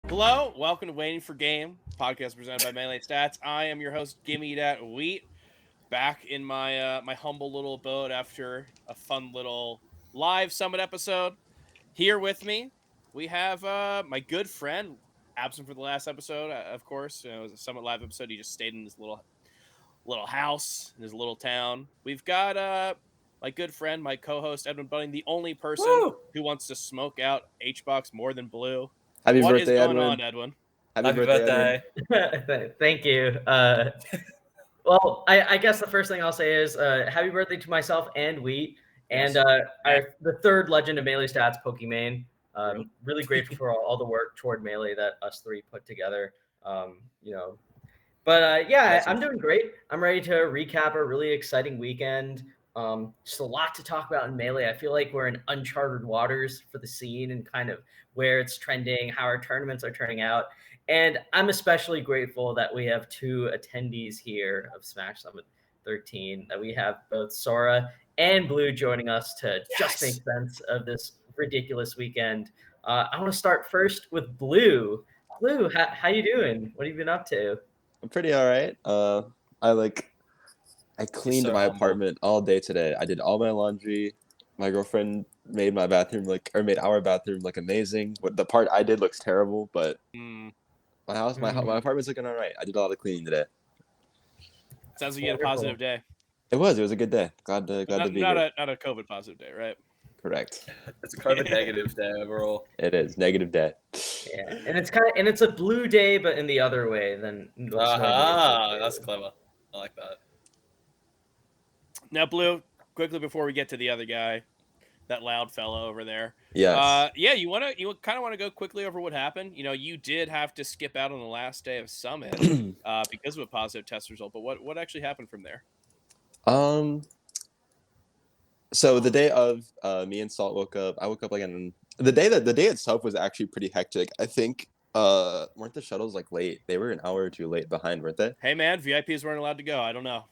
Hello, welcome to Waiting for Game, podcast presented by Melee Stats. I am your host, Gimme That Wheat, back in my humble little abode after a fun little live summit episode. Here with me, we have my good friend, absent for the last episode, of course. It was a summit live episode. He just stayed in his little house in his little town. We've got my good friend, my co-host Edwin Bunning, the only person who wants to smoke out Hbox more than blue. Happy What birthday, is going Edwin. on, Edwin? Happy birthday, Edwin. Thank you. Well, I guess the first thing I'll say is happy birthday to myself and Wheat, and the third legend of Melee Stats, Pokimane. Really grateful for all the work toward Melee that us three put together. I'm doing great. I'm ready to recap a really exciting weekend. Just a lot to talk about in Melee. I feel like we're in uncharted waters for the scene and kind of where it's trending, how our tournaments are turning out. And I'm especially grateful that we have two attendees here of Smash Summit 13, that we have both Sora and Blue joining us to just make sense of this ridiculous weekend. I want to start first with Blue. Blue, how you doing? What have you been up to? I'm pretty all right. I cleaned my apartment all day today. I did all my laundry. My girlfriend made my bathroom made our bathroom look amazing. But the part I did looks terrible, but my apartment's looking all right. I did a lot of cleaning today. Sounds like you had a positive day. It was a good day. Glad to be here. Not a COVID positive day, right? Correct. It's a COVID negative day overall. It is negative day. Yeah, and it's a blue day, but in the other way. That's clever. I like that. Now, Blue, quickly before we get to the other guy, that loud fellow over there. Yes. You kind of want to go quickly over what happened. You know, you did have to skip out on the last day of Summit because of a positive test result. But what actually happened from there? So the day of me and Salt woke up, I woke up the day itself was actually pretty hectic. I think weren't the shuttles late? They were an hour or two late behind, weren't they? Hey man, VIPs weren't allowed to go. I don't know.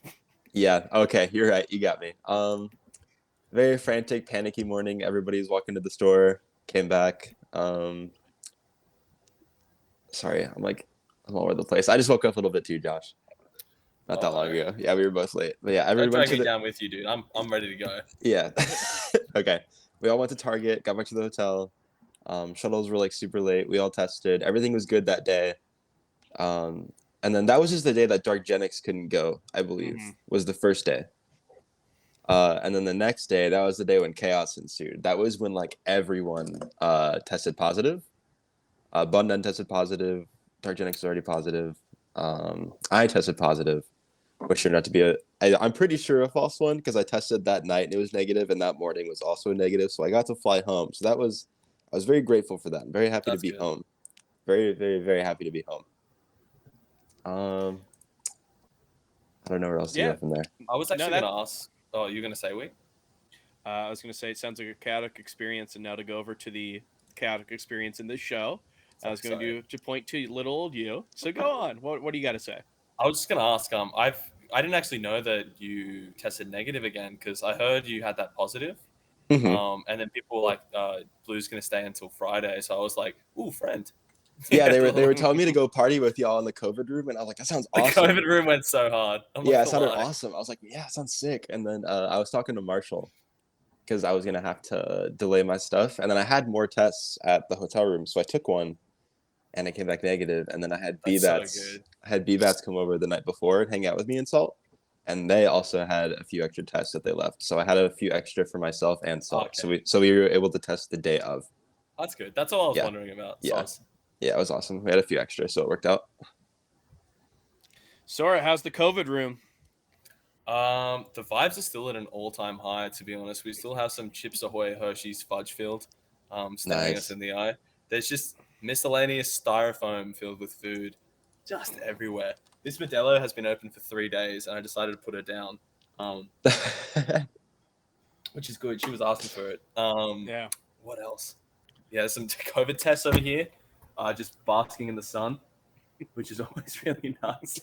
Yeah, okay, you're right. You got me. Very frantic, panicky morning. Everybody's walking to the store, came back. Sorry, I'm all over the place. I just woke up a little bit too, Josh. Not that long ago. Yeah, we were both late. But yeah, everyone went to down with you, dude. I'm ready to go. Yeah. Okay. We all went to Target, got back to the hotel. Shuttles were super late. We all tested. Everything was good that day. And then that was just the day that Dark Genix couldn't go, I believe, was the first day. And then the next day, that was the day when chaos ensued. That was when everyone tested positive. Bundan tested positive. Dark Genix was already positive. I tested positive, which turned out to be I'm pretty sure a false one because I tested that night and it was negative, and that morning was also negative. So I got to fly home. So I was very grateful for that. I'm very happy to be home. Very, very, very happy to be home. I don't know where else to go from there. I was actually going to ask. Oh, you're going to say we? I was going to say it sounds like a chaotic experience, and now to go over to the chaotic experience in this show, I was going to point to little old you. So go on. What do you got to say? I was just going to ask. I didn't actually know that you tested negative again because I heard you had that positive. And then people were like, Blue's going to stay until Friday. So I was like, ooh, friend. Yeah, they were telling me to go party with y'all in the COVID room, and I was like, that sounds awesome. The COVID room went so hard. Yeah, it sounded awesome. I was like, yeah, it sounds sick. And then I was talking to Marshall because I was going to have to delay my stuff. And then I had more tests at the hotel room, so I took one, and I came back negative. And then I had B-Bats come over the night before and hang out with me and Salt. And they also had a few extra tests that they left. So I had a few extra for myself and Salt. Okay. So we were able to test the day of. That's good. That's all I was wondering about. Yeah. Yeah, it was awesome. We had a few extras, so it worked out. Sora, how's the COVID room? The vibes are still at an all-time high, to be honest. We still have some Chips Ahoy Hershey's fudge filled staring us in the eye. There's just miscellaneous styrofoam filled with food just everywhere. This Modelo has been open for 3 days, and I decided to put her down, which is good. She was asking for it. Yeah. What else? Yeah, there's some COVID tests over here. Just basking in the sun, which is always really nice.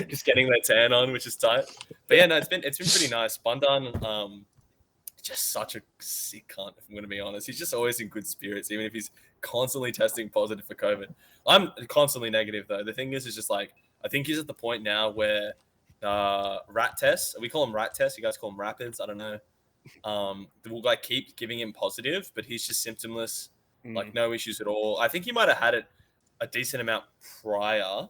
Just getting that tan on, which is tight. But yeah, no, it's been pretty nice. Bundan, just such a sick cunt, if I'm going to be honest. He's just always in good spirits, even if he's constantly testing positive for COVID. I'm constantly negative though. The thing is just like I think he's at the point now where rat tests. We call them rat tests. You guys call them rapids. I don't know. We'll like keep giving him positive, but he's just symptomless, like no issues at all. I think he might have had it a decent amount prior,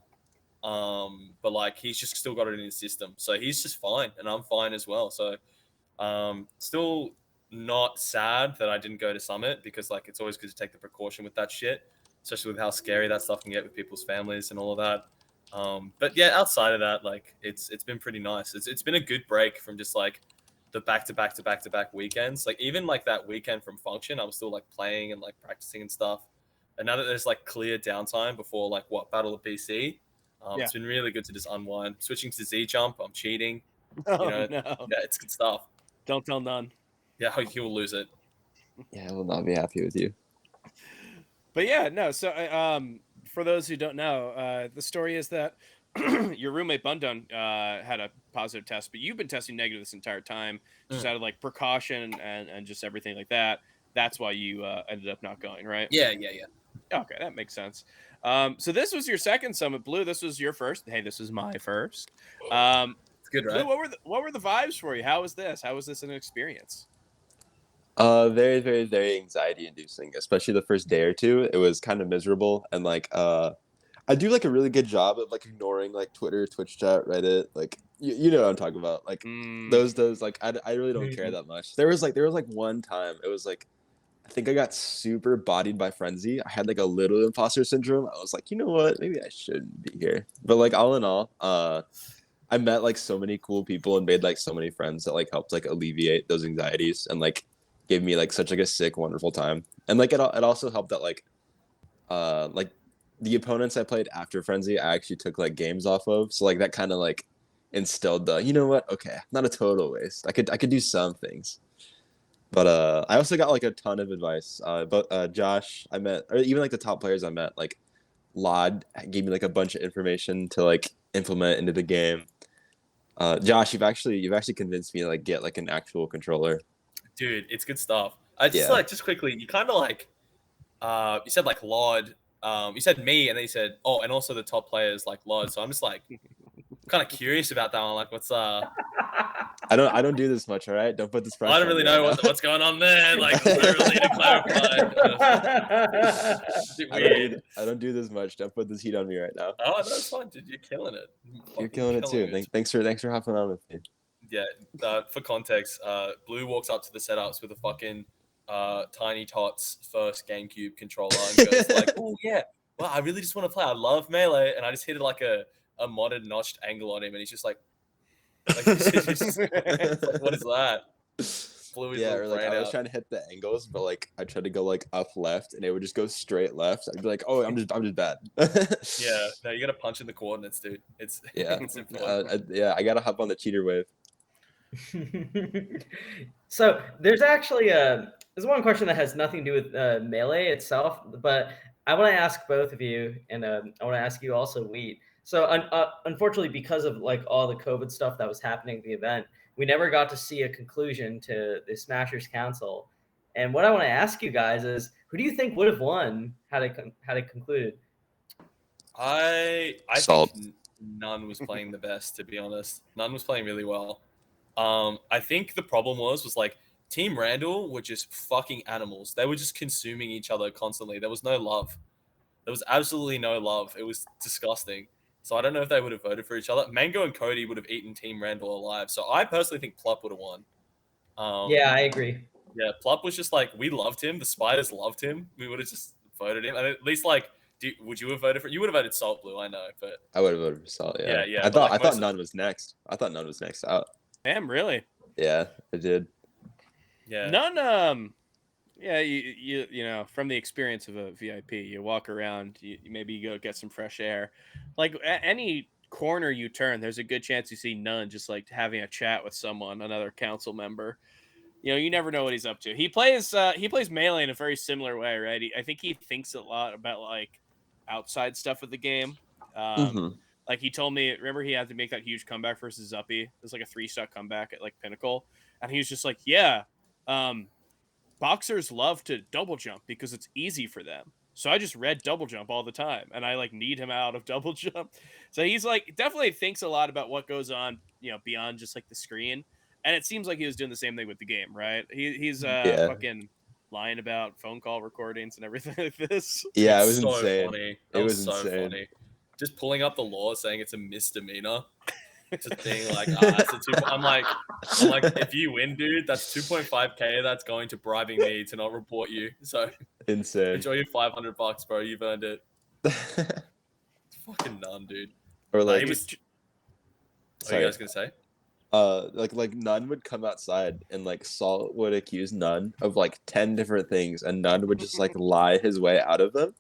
but like he's just still got it in his system, so he's just fine, and I'm fine as well. So, still not sad that I didn't go to Summit because like it's always good to take the precaution with that shit, especially with how scary that stuff can get with people's families and all of that. But yeah, outside of that, like it's been pretty nice. It's been a good break from just like the back-to-back weekends. Like even like that weekend from Function, I was still like playing and like practicing and stuff. And now that there's like clear downtime before like Battle of BC, it's been really good to just unwind. Switching to Z Jump, I'm cheating. Oh, you know, no. Yeah, it's good stuff. Don't tell none. Yeah, he will lose it. Yeah, I will not be happy with you. But yeah, no. So, for those who don't know, the story is that your roommate Bundun had a positive test, but you've been testing negative this entire time, just out of like precaution and just everything like that. That's why you ended up not going, right? Yeah. Okay, that makes sense. So this was your second Summit, Blue. This was your first. Hey, this is my first. It's good, right? Blue, what were the vibes for you? How was this? How was this an experience? Very, very, very anxiety inducing, especially the first day or two. It was kind of miserable, and like I do like a really good job of like ignoring like Twitter, Twitch chat, Reddit, like you know what I'm talking about. Like those like I really don't care that much. There was like one time it was like I think I got super bodied by Frenzy. I had like a little imposter syndrome. I was like, you know what? Maybe I shouldn't be here. But like all in all, I met like so many cool people and made like so many friends that like helped like alleviate those anxieties and like gave me like such like a sick, wonderful time. And like it also helped that like the opponents I played after Frenzy, I actually took like games off of. So like that kind of like instilled the, you know what? Okay, not a total waste. I could do some things. But I also got like a ton of advice. But Josh, I met, or even like the top players I met, like Lod gave me like a bunch of information to like implement into the game. Josh, you've actually convinced me to like get like an actual controller. Dude, it's good stuff. I just like just quickly, you kind of like you said like Lod, you said me, and then you said and also the top players like Lod. So I'm just like kind of curious about that one. Like, what's I don't do this much, all right? Don't put this pressure. I don't really know what's going on there. Like, I really need to clarify. I don't do this much. Don't put this heat on me right now. Oh, that's fine, dude. You're killing it. You're killing it too. Thanks for hopping on with me. Yeah. For context, Blue walks up to the setups with a fucking Tiny Tots first GameCube controller and goes like, "Oh yeah, well, I really just want to play. I love Melee," and I just hit like a modded notched angle on him, and he's just like what is that? Blew his or like I was out. trying to hit the angles, but like I tried to go like up left, and it would just go straight left. I'd be like, "Oh, I'm just bad." Yeah, no, you gotta punch in the coordinates, dude. It's it's important. I gotta hop on the cheater wave. So there's actually there's one question that has nothing to do with Melee itself, but I want to ask both of you, and I want to ask you also, Wheat. So unfortunately, because of like all the COVID stuff that was happening at the event, we never got to see a conclusion to the Smashers Council. And what I want to ask you guys is, who do you think would have won had it concluded? I think none was playing the best, to be honest. None was playing really well. I think the problem was like Team Randall were just fucking animals. They were just consuming each other constantly. There was no love. There was absolutely no love. It was disgusting. So I don't know if they would have voted for each other. Mango and Cody would have eaten Team Randall alive. So I personally think Plup would have won. Yeah, I agree. Yeah, Plup was just like, we loved him. The Spiders loved him. We would have just voted him. And at least like, would you have voted for? You would have voted Salt Blue, I know, but I would have voted for Salt. Yeah. I thought None was next. I thought None was next out. Damn, really? Yeah, I did. Yeah. None. Yeah, you know, from the experience of a VIP, you walk around, maybe you go get some fresh air. Like any corner you turn, there's a good chance you see None just like having a chat with someone, another council member. You know, you never know what he's up to. He plays Melee in a very similar way, right? I think he thinks a lot about like outside stuff of the game. Like he told me, remember he had to make that huge comeback versus Zuppy. It was like a 3-stock comeback at like Pinnacle, and he was just like, yeah. Boxers love to double jump because it's easy for them. So I just read double jump all the time, and I like need him out of double jump. So he's like definitely thinks a lot about what goes on, beyond just like the screen. And it seems like he was doing the same thing with the game, right? He's Yeah. fucking lying about phone call recordings and everything like this. Yeah, it It's was so insane. funny. It was so insane. funny. Just pulling up the law saying it's a misdemeanor. To think like, that's a I'm like, if you win, dude, that's 2.5K. That's going to bribing me to not report you. So Insane. enjoy your $500, bro. You've earned it. It's fucking none, dude. Or like, he was. What are sorry. you guys gonna say? Like None would come outside and like Salt would accuse None of like 10 different things, and None would just like lie his way out of them.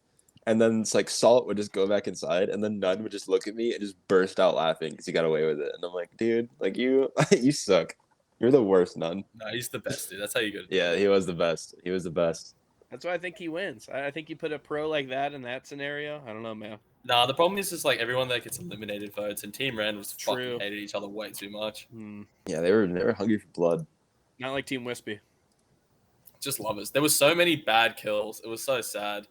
And then it's like Salt would just go back inside, and then None would just look at me and just burst out laughing because he got away with it. And I'm like, dude, like you suck. You're the worst, None. No, he's the best, dude. That's how you go. Yeah, he was the best. He was the best. That's why I think he wins. I think you put a pro like that in that scenario. I don't know, man. Nah, the problem is just like everyone that gets eliminated votes, and Team Ren was True. fucking hated each other way too much. Yeah, they were hungry for blood. Not like Team Wispy. Just lovers. There was so many bad kills. It was so sad.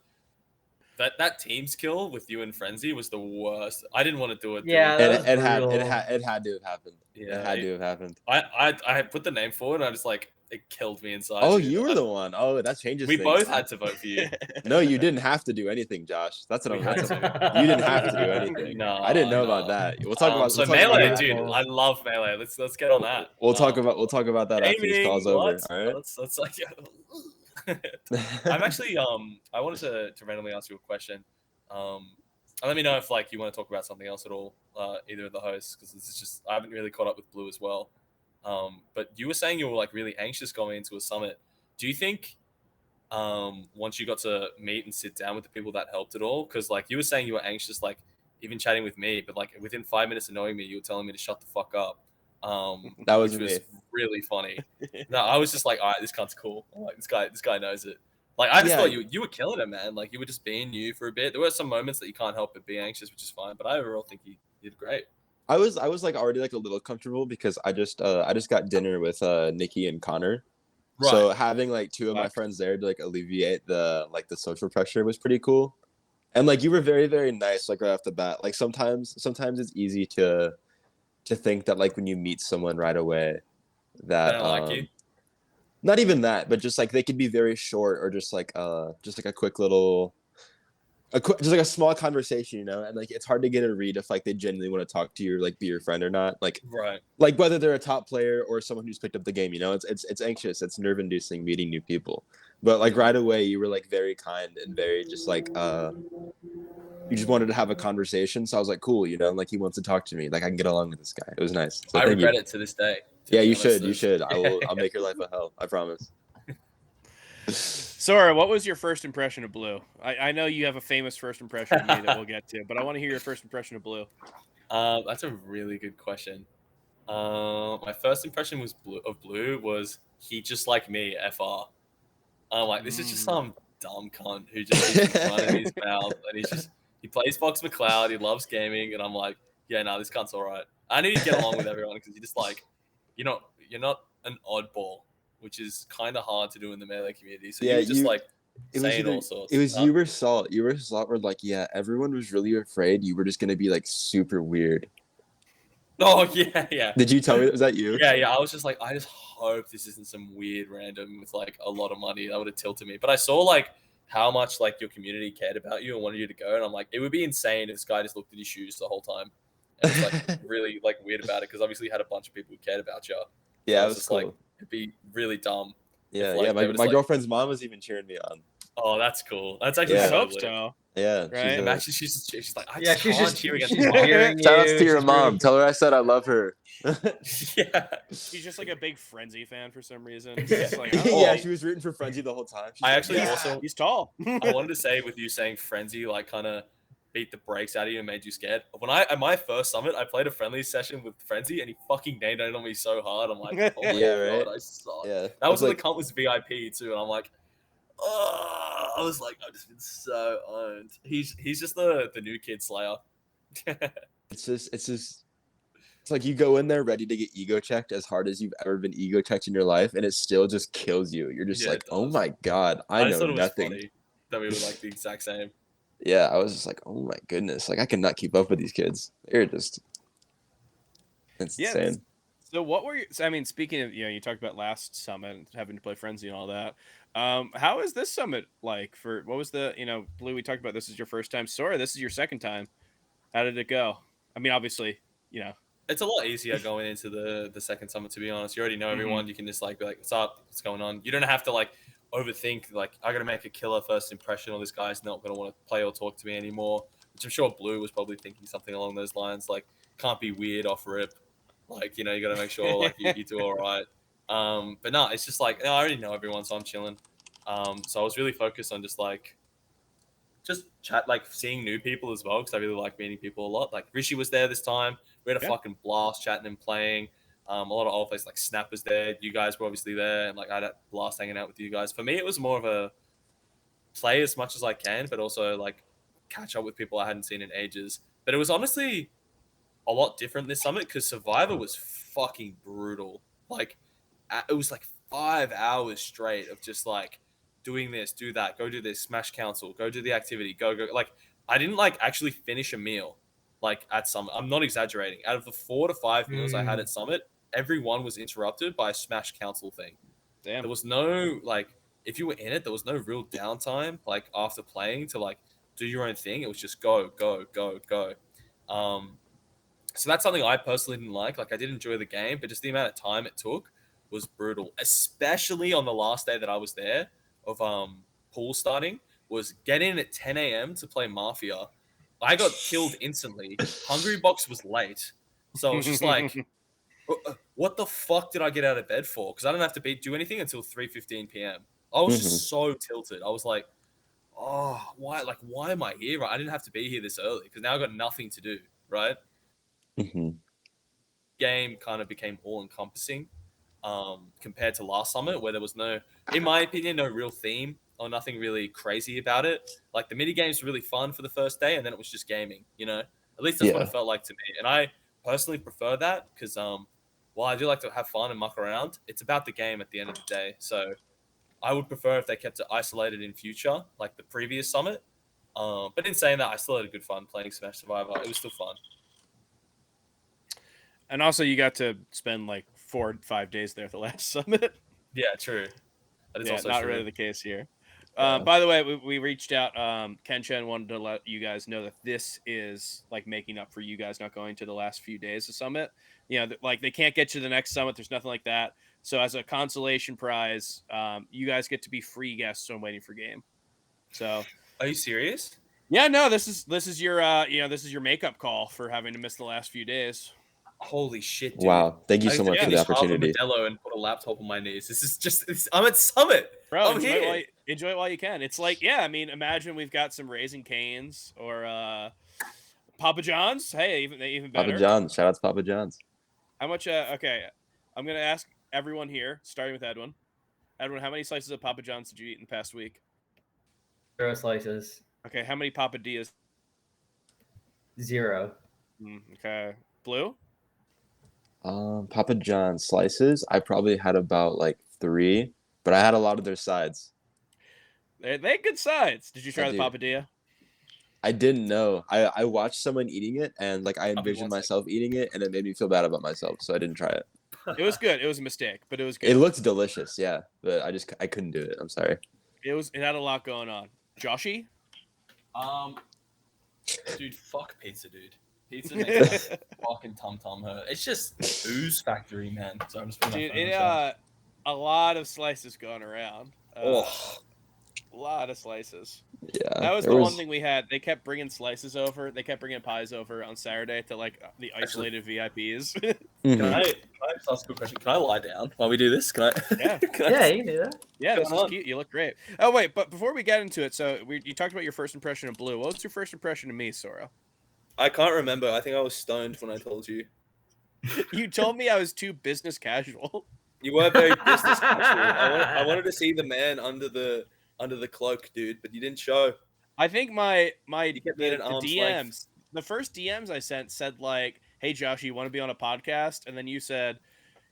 That team's kill with you and Frenzy was the worst. I didn't want to do it. Yeah, dude. that was It brutal. had to have happened. Yeah, It had to have happened. I put the name forward, and I just like it killed me inside. Oh, dude. you were the one. Oh, that changes We things. both had to vote for you. No, you didn't have to do anything, Josh. That's what We I'm had saying. to. You didn't have to do anything. No, I didn't know no. about that. We'll talk about. So we'll talk Melee, about, dude. I love Melee. Let's get on that. We'll talk about that after this gaming, call's over. what? All right. Let's like. I'm actually I wanted to randomly ask you a question. And let me know if like you want to talk about something else at all, either of the hosts, because this is just I haven't really caught up with Blue as well. But you were saying you were like really anxious going into a summit. Do you think once you got to meet and sit down with the people that helped at all? Because like you were saying you were anxious, like even chatting with me, but like within 5 minutes of knowing me, you were telling me to shut the fuck up. That was which me. was really funny. No, I was just like, all right, this cunt's cool. I'm like this guy knows it. Like I just thought you were killing it, man. Like you were just being you for a bit. There were some moments that you can't help but be anxious, which is fine. But I overall think you did great. I was like already like a little comfortable because I just got dinner with Nikki and Connor. Right. So having like two of my friends there to like alleviate the social pressure was pretty cool. And like you were very, very nice like right off the bat. Like sometimes it's easy to think that like when you meet someone right away that They don't like you. Not even that, but just like they could be very short or just like a quick little just like a small conversation, you know, and like it's hard to get a read if like they genuinely want to talk to you or like be your friend or not. Like Right. like whether they're a top player or someone who's picked up the game, you know, it's anxious, it's nerve inducing meeting new people. But like right away you were like very kind and very just like you just wanted to have a conversation. So I was like, cool, you know, and like he wants to talk to me. Like I can get along with this guy. It was nice. So I thank regret you. it to this day. Yeah, you should. You should. I'll make your life a hell. I promise. Sora, what was your first impression of Blue? I know you have a famous first impression of me that we'll get to, but I want to hear your first impression of Blue. That's a really good question. My first impression of Blue was he just like me, FR. I'm like, this is just some dumb cunt who just keeps running his mouth, and he plays Fox McCloud, he loves gaming, and I'm like, yeah, no, this cunt's all right. I need to get along with everyone because you're just like, you're not an oddball, which is kind of hard to do in the Melee community. So Yeah, you're just like It saying was all sorts. It was you or Salt. You or Salt were like, yeah, everyone was really afraid you were just gonna be like super weird. Oh yeah. Did you tell me? Was that you? Yeah. I was just like, I just hope this isn't some weird random with like a lot of money that would have tilted me. But I saw like how much like your community cared about you and wanted you to go, and I'm like, it would be insane if this guy just looked at his shoes the whole time. And it's like really like weird about it because obviously you had a bunch of people who cared about you. Yeah, So it was just cool. like it'd be really dumb. Yeah, if, like, yeah. they were My just, girlfriend's mom was even cheering me on. Oh, that's cool. That's actually Yeah. I so hope lit. so. Yeah, Right. Imagine she's like, I Yeah, just she's can't just cheer against she's his mom. cheering Shout outs you, to your she's mom. rooting- Tell her I said I love her. Yeah. She's just like a big Frenzy fan for some reason. Yeah. Just like, Yeah, oh, she was rooting for Frenzy the whole time. She's I like, actually yeah. also he's tall. I wanted to say with you saying Frenzy like kind of beat the brakes out of you and made you scared. When at my first summit, I played a friendly session with Frenzy and he fucking named it on me so hard. I'm like, oh my Yeah, god, right? I suck. Yeah, That was when like, the cunt was VIP too, and I'm like, oh, I was like, I've just been so owned. He's just the new kid slayer. it's like you go in there ready to get ego checked as hard as you've ever been ego checked in your life, and it still just kills you. You're just Yeah, like, it oh does. my god, I just know thought it was nothing. funny. that we were like the exact same. Yeah, I was just like, oh my goodness, like I cannot keep up with these kids. They're just, it's Yeah. insane. So what were you? I mean, speaking of, you talked about last summit and having to play Frenzy and all that. How is this summit like? For what was the, Blue? We talked about this is your first time. Sora, this is your second time. How did it go? I mean, obviously, It's a lot easier going into the second summit, to be honest. You already know everyone. You can just like be like, what's up? What's going on? You don't have to like overthink, like, I gotta make a killer first impression, or this guy's not gonna want to play or talk to me anymore. Which I'm sure Blue was probably thinking something along those lines, like, can't be weird off rip. Like, you gotta make sure like you do all right. But no, it's just like, I already know everyone, so I'm chilling. So I was really focused on just chat, like seeing new people as well, because I really like meeting people a lot. Like Rishi was there this time. We had a fucking blast chatting and playing. A lot of old places, like Snap was there. You guys were obviously there, and like I had a blast hanging out with you guys. For me, it was more of a play as much as I can, but also like catch up with people I hadn't seen in ages. But it was honestly a lot different this summit because Survivor was fucking brutal. Like it was like 5 hours straight of just like doing this, do that, go do this, smash council, go do the activity, go. Like I didn't like actually finish a meal like at Summit. I'm not exaggerating. Out of the 4 to 5 meals I had at Summit, every one was interrupted by a smash council thing. Damn. There was no like, if you were in it, there was no real downtime like after playing to like do your own thing. It was just go. So that's something I personally didn't like. Like I did enjoy the game, but just the amount of time it took was brutal, especially on the last day that I was there of pool starting. Was get in at 10 a.m. to play Mafia. I got killed instantly. Hungrybox was late, so it was just like, what the fuck did I get out of bed for? Because I don't have to do anything until 3:15 p.m. I was just so tilted. I was like, oh, why? Like, why am I here? I didn't have to be here this early because now I got nothing to do, right? Game kind of became all encompassing compared to last summit, where there was no, in my opinion, no real theme or nothing really crazy about it. Like the mini games were really fun for the first day, and then it was just gaming. At least that's what it felt like to me. And I personally prefer that because while I do like to have fun and muck around, it's about the game at the end of the day. So I would prefer if they kept it isolated in future, like the previous summit. But in saying that, I still had a good fun playing Smash Survivor. It was still fun. And also, you got to spend like 4 or 5 days there at the last summit. Yeah, true. That is also not true. really the case here. By the way, we reached out. Ken Chen wanted to let you guys know that this is like making up for you guys not going to the last few days of summit. Like they can't get you to the next summit. There's nothing like that. So as a consolation prize, you guys get to be free guests on Waiting for Game. So, are you serious? Yeah, no. This is your this is your makeup call for having to miss the last few days. Holy shit, dude. Wow. Thank you so much for the opportunity. Modelo and put a laptop on my knees. This is just, I'm at Summit. Bro, I'm here. Enjoy it while you can. It's like, I mean, imagine we've got some Raising Cane's or Papa John's. Hey, even better. Papa John's. Shout out to Papa John's. How much? Okay, I'm going to ask everyone here, starting with Edwin. Edwin, how many slices of Papa John's did you eat in the past week? 0 slices. Okay, how many Papa Dias? 0. Okay. Blue? Papa John's slices, I probably had about like 3, but I had a lot of their sides. They had good sides. Did you try the papadilla? I didn't know. I watched someone eating it, and like I envisioned myself eating it, and it made me feel bad about myself, so I didn't try it. It was good. It was a mistake, but it was good. It looked delicious, yeah, but I couldn't do it. I'm sorry. It had a lot going on. Joshy? Dude, fuck pizza, dude. Pizza makes my fucking tum hurt. It's just ooze factory, man. So I'm just a lot of slices going around. A lot of slices. Yeah, that was the one thing we had. They kept bringing slices over. They kept bringing pies over on Saturday to like the isolated VIPs. Can I just ask a question? Can I lie down while we do this? Can I? Yeah, you can do that. Yeah, this is cute. You look great. Oh wait, but before we get into it, so you talked about your first impression of Blue. What was your first impression of me, Sora? I can't remember. I think I was stoned when I told you. You told me I was too business casual. You were very business casual. I wanted to see the man under the cloak, dude, but you didn't show. I think the DMs, the first DMs I sent said like, "Hey Josh, you want to be on a podcast?" And then you said,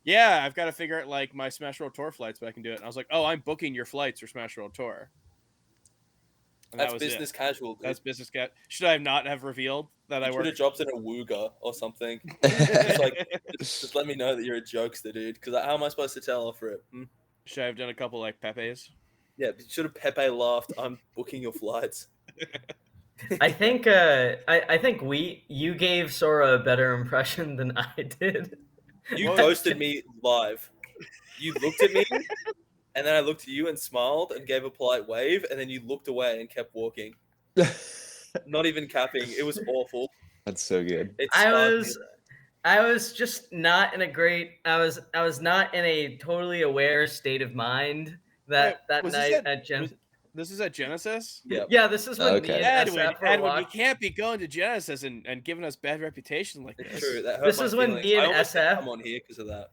"Yeah, I've got to figure out like my Smash World Tour flights, but I can do it." And I was like, "Oh, I'm booking your flights for Smash World Tour." And That's that was business it. casual, dude. That's business cat. Should I not have revealed that I You should have work? dropped in a wooga or something. just let me know that you're a jokester, dude. Because how am I supposed to tell off for it? Should I have done a couple like Pepe's? Yeah, should have Pepe laughed. I'm booking your flights. I think you gave Sora a better impression than I did. You What? ghosted me live. You looked at me, and then I looked at you and smiled and gave a polite wave, and then you looked away and kept walking. Not even capping. It was awful. That's so good. It I scarred was me. I was just not in a great. I was not in a totally aware state of mind that was night this at Gen. This is at Genesis. Yep. Yeah, this is when me Okay. and Edwin, SF were you watching. can't be going to Genesis and giving us bad reputation like It's this. true. That hurt This my is when feelings. me and I almost didn't SF come on here because of that.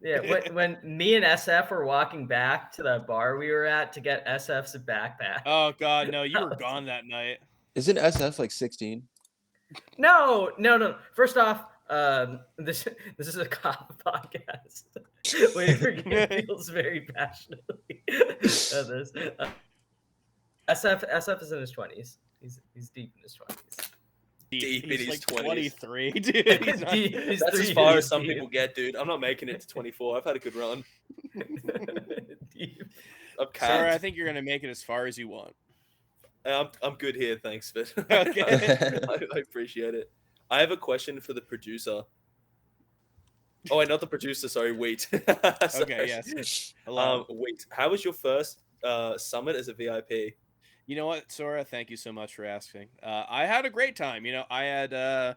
Yeah, when me and SF were walking back to the bar we were at to get SF's backpack. Oh God, no! You were gone that night. Isn't SF like 16? No. First off, this is a cop podcast. Waiting for Game feels very passionately at this. SF is in his 20s. He's deep in his 20s. Deep in He's his like 20s. 23, dude. He's not- He's That's 3 as far years as some deep. people get, dude. I'm not making it to 24. I've had a good run. Deep. I'm Sorry, I capped. think you're gonna make it as far as you want. I'm good here, thanks, but Okay. I appreciate it. I have a question for the producer. Oh, wait, not the producer. Sorry, Wheat. Okay, yes. Hello. Wheat, how was your first summit as a VIP? You know what, Sora? Thank you so much for asking. I had a great time. You know,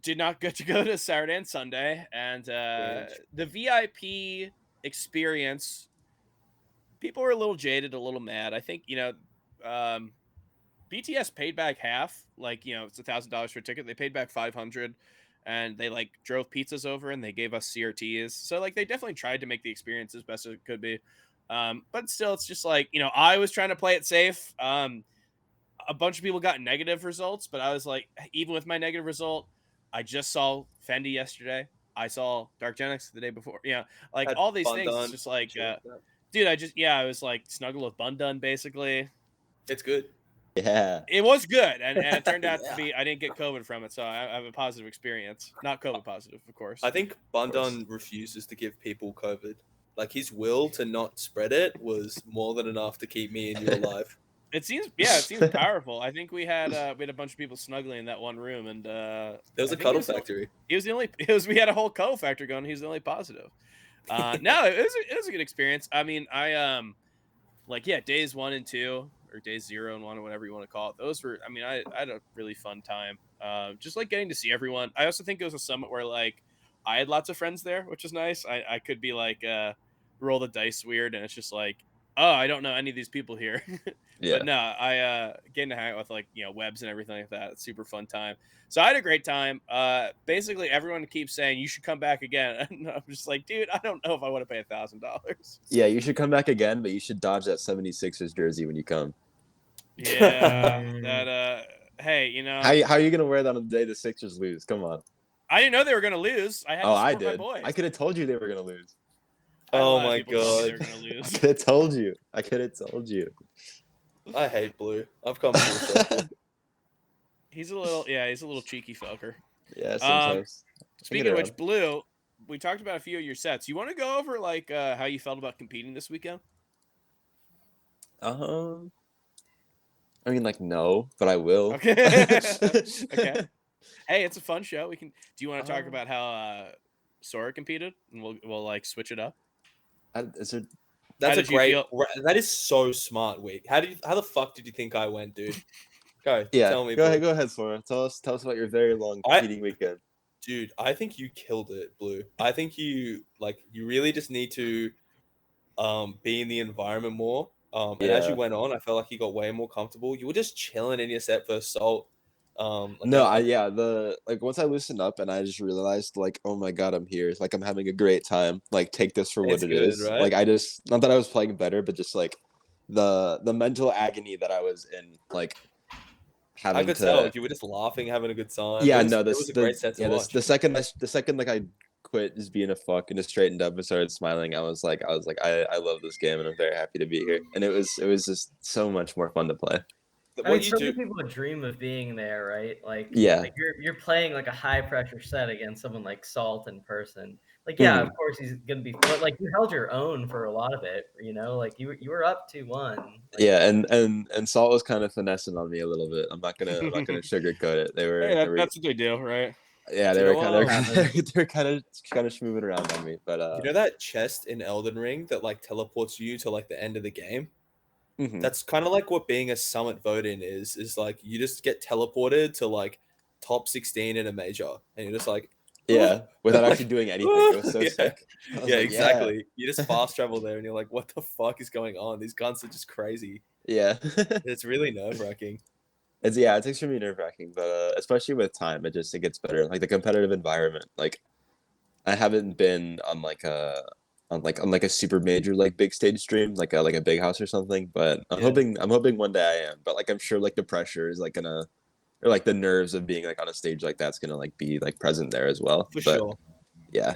did not get to go to Saturday and Sunday, and the VIP experience. People were a little jaded, a little mad. I think BTS paid back half. Like it's $1,000 for a ticket. They paid back 500, and they like drove pizzas over and they gave us CRTs. So like they definitely tried to make the experience as best as it could be. But still, it's just like I was trying to play it safe. A bunch of people got negative results, but I was like, even with my negative result, I just saw Fendi yesterday. I saw Dark Genix the day before. Like Had all these fun things. done. It's just like, Sure. dude, I was like snuggled with Bun Dun basically. It's good. Yeah. It was good, and it turned out Yeah. to be I didn't get COVID from it, so I have a positive experience. Not COVID positive, of course. I think Bundun refuses to give people COVID. Like his will to not spread it was more than enough to keep me and you alive. It seems powerful. I think we had a bunch of people snuggling in that one room, and There was I a think cuddle factory. He was the only. We had a whole cuddle factory going. He was the only positive. No, it was a good experience. I mean, days 1 and 2, or days 0 and 1, or whatever you want to call it. Those were. I mean, I had a really fun time. Just like getting to see everyone. I also think it was a summit where like I had lots of friends there, which is nice. I could be like roll the dice weird, and it's just like, oh, I don't know any of these people here. Yeah. But no, I getting to hang out with like webs and everything like that. It's super fun time. So I had a great time. Basically everyone keeps saying you should come back again. And I'm just like, dude, I don't know if I want to pay $1,000. Yeah, you should come back again, but you should dodge that 76ers jersey when you come. Yeah. That hey, How are you gonna wear that on the day the Sixers lose? Come on. I didn't know they were gonna lose. I had to I support my did. boys. I could have told you they were gonna lose. I had a Oh lot of my people telling me God. they were gonna I lose. could have told you. I could have told you. I hate Blue. I've come full circle. He's a little cheeky fucker. Yeah, sometimes. Speaking of which, Blue, we talked about a few of your sets. You want to go over like how you felt about competing this weekend? I mean, like, no, but I will. Okay. Okay. Hey, it's a fun show. Do you want to talk about how Sora competed, and we'll like switch it up? That's a did you great. feel? That is so smart, Wheat. How the fuck did you think I went, dude? Go. Yeah, Tell me. go Blue. ahead, Sora. Tell us about your very long competing weekend. Dude, I think you killed it, Blue. I think you really just need to be in the environment more. And as you went on, I felt like you got way more comfortable. You were just chilling in your set for Assault. Once I loosened up and I just realized like, oh my God, I'm here. Like I'm having a great time. Like take this for what it is. Right? Like I just, not that I was playing better, but just like the mental agony that I was in, like having I could tell you were just laughing, having a good time. Yeah, it was a great set to watch. The second like I quit just being a fuck and just straightened up and started smiling, I was like, I love this game and I'm very happy to be here. And it was just so much more fun to play. I mean, so many people would dream of being there, right? Like you're playing like a high pressure set against someone like Salt in person. Like, yeah, of course he's gonna be, but like you held your own for a lot of it, like you were up 2-1. Like, yeah, and Salt was kind of finessing on me a little bit. I'm not gonna sugarcoat it. They were, that's what they do, right? Yeah, they were kind of schmooving around on me, but you know that chest in Elden Ring that like teleports you to like the end of the game? That's kind of like what being a summit vote in is like you just get teleported to like top 16 in a major and you're just like without actually doing anything. It was so sick. Exactly. Yeah. You just fast travel there and you're like, what the fuck is going on? These guns are just crazy. Yeah. It's really nerve-wracking. It's extremely nerve-wracking, but especially with time, it gets better. Like the competitive environment. Like I haven't been on like a super major like big stage stream, like a big house or something, but I'm hoping one day I am. But like I'm sure like the pressure is like gonna, or like the nerves of being like on a stage like that's gonna like be like present there as well. For sure. Yeah.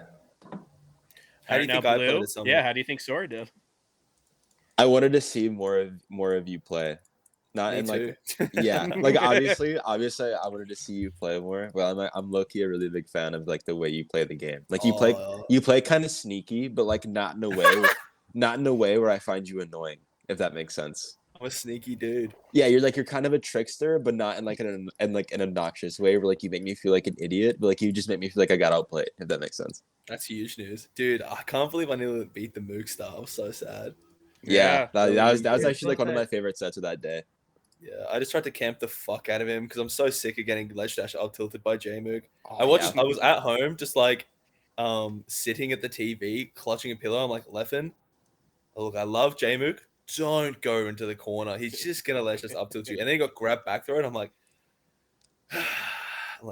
How do you think I played at Summit? Yeah, how do you think Sora did? I wanted to see more of you play. Not in like like obviously I wanted to see you play more. Well, I'm low-key a really big fan of like the way you play the game. Like you play kind of sneaky, but like not in a way where I find you annoying, if that makes sense. I'm a sneaky dude. Yeah, you're kind of a trickster, but not in like an obnoxious way where like you make me feel like an idiot, but like you just make me feel like I got outplayed, if that makes sense. That's huge news. Dude, I can't believe I nearly beat the Jmook star. I was so sad. Yeah, that was actually like one of my favorite sets of that day. Yeah, I just tried to camp the fuck out of him because I'm so sick of getting ledge dash up tilted by Jmook. I was at home just like sitting at the TV, clutching a pillow. I'm like, Leffen, look, I love Jmook. Don't go into the corner. He's just gonna ledge dash up tilt you. And then he got grabbed back throw, and I'm like,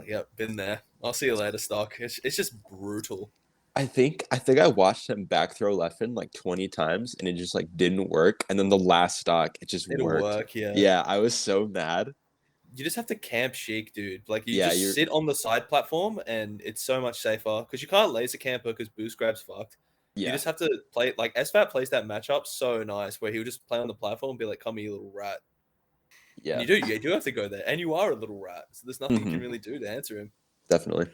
yep, been there. I'll see you later, stock. It's just brutal. I think I watched him back throw Leffen like 20 times and it just like didn't work. And then the last stock, it just worked. Yeah, I was so mad. You just have to camp Sheik, dude. Like you sit on the side platform and it's so much safer because you can't laser camper because boost grab's fucked. Yeah. You just have to play like SFAT plays that matchup so nice where he'll just play on the platform and be like, come here, you little rat. Yeah. And you do have to go there. And you are a little rat. So there's nothing you can really do to answer him. Definitely.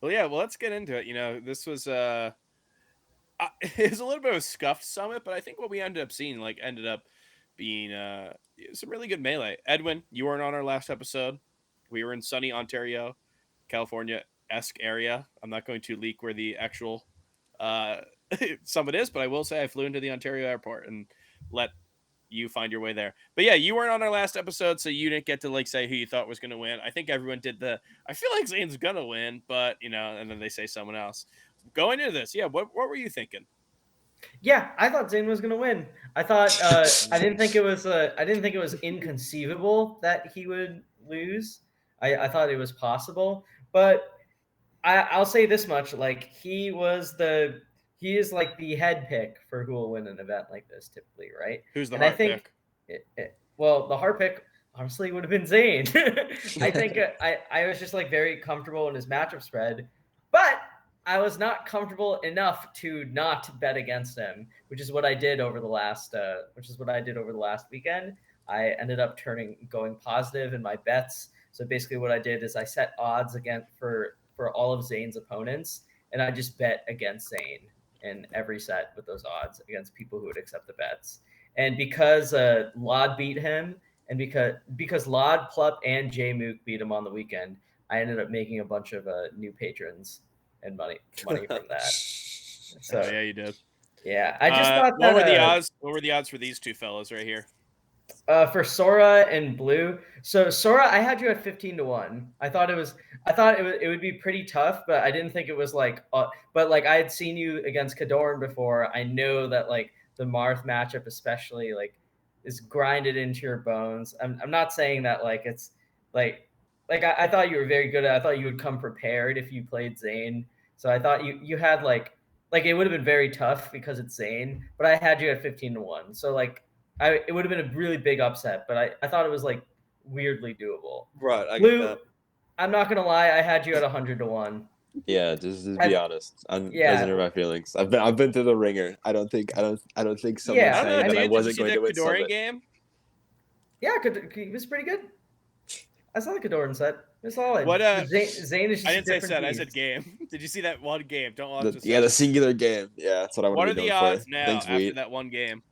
Well, yeah, let's get into it. This was it was a little bit of a scuffed summit, but I think what we ended up seeing ended up being some really good melee. Edwin, you weren't on our last episode. We were in sunny Ontario, California-esque area. I'm not going to leak where the actual summit is, but I will say I flew into the Ontario airport and let you find your way there. But yeah, you weren't on our last episode, so you didn't get to say who you thought was going to win. I think everyone did I feel like Zain's going to win, but and then they say someone else. Going into this, yeah, what were you thinking? Yeah, I thought Zain was going to win. I thought I didn't think it was inconceivable that he would lose. I thought it was possible, but I'll say this much: he is like the head pick for who will win an event like this typically, right? Who's the heart pick? Well, the heart pick honestly would have been Zain. I think I was just very comfortable in his matchup spread, but I was not comfortable enough to not bet against him, which is what I did over the last weekend. I ended up going positive in my bets. So basically what I did is I set odds for all of Zain's opponents, and I just bet against Zain in every set with those odds against people who would accept the bets. And because Lod beat him, and because Lod, Plup, and Jmook beat him on the weekend, I ended up making a bunch of new patrons and money from that. So yeah, you did. Yeah, I just thought what were the odds? What were the odds for these two fellas right here? For Sora and Blue. So Sora, I had you at 15-1. I thought it would be pretty tough, but I didn't think it was but I had seen you against Kadorn before. I know that the Marth matchup especially is grinded into your bones. I'm not saying that it's I thought you were very good at. I thought you would come prepared if you played Zain. So I thought you had it would have been very tough because it's Zain, but I had you at 15-1. So it would have been a really big upset, but I thought it was weirdly doable. Right. I Blue, get that. I'm not gonna lie, I had you at 100-1. Yeah, just be honest. I'm Yeah. doesn't hurt my feelings. I've been through the ringer. I don't think someone Yeah, saying I that I mean, wasn't Did you going see to the win Kadorian Summit. game? Yeah, he was pretty good. I saw the Kadoran set. It's solid. What, Zain is just I a didn't say different set. I beast. said game. Did you see that one game? Don't watch the The set. singular game. Yeah, that's what I want What to are be the known for. odds now Thanks, after Wheat. that one game?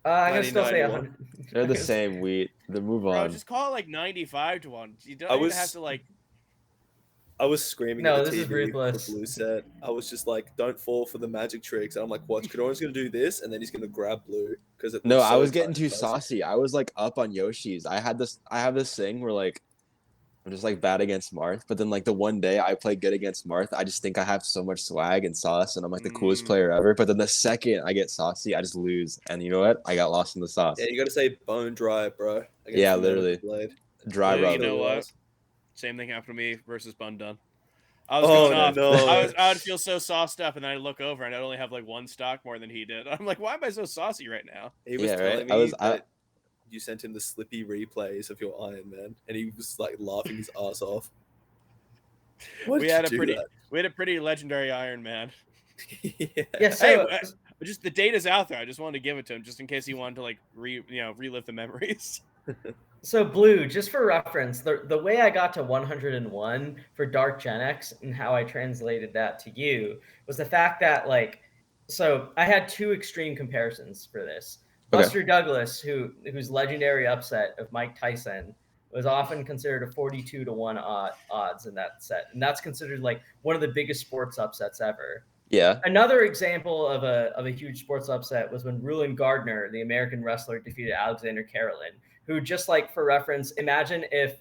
I'm gonna still say 99-1. 100. They're the same, Wheat. Then move Bro, on. just call it like 95-1. You don't I even was- have to like. I was screaming No, at the this is TV ruthless. for blue set. I was just like, "Don't fall for the magic tricks." And I'm like, "Watch, Kadoran's gonna do this, and then he's gonna grab blue because it." No, looks I so was getting tight too and spicy." saucy. I was like up on Yoshi's. I have this thing where like I'm just like bad against Marth, but then like the one day I play good against Marth, I just think I have so much swag and sauce, and I'm like the coolest player ever. But then the second I get saucy, I just lose, and you know what? I got lost in the sauce. Yeah, you gotta say bone dry, bro. against Yeah, the man with the literally. blade. Dry Blue, rub. you know Really what? was. Same thing happened to me versus Bun Dun. I was Oh, going off. no. I would feel so sauced up, and then I look over, and I'd only have like one stock more than he did. I'm like, why am I so saucy right now? He was Yeah, telling right? me that you sent him the slippy replays of your Iron Man, and he was like laughing his ass off. Why We did had you a do pretty legendary Iron Man. that? Yeah, so Hey, just the data's out there. I just wanted to give it to him, just in case he wanted to like relive the memories. So Blue, just for reference, the way I got to 101 for Dark Gen X and how I translated that to you was the fact that so I had two extreme comparisons for this. Okay. Buster Douglas, whose legendary upset of Mike Tyson was often considered a 42-1 odds in that set, and that's considered like one of the biggest sports upsets ever. Yeah. Another example of a huge sports upset was when Rulon Gardner, the American wrestler, defeated Alexander Karelin, who, just like for reference, imagine if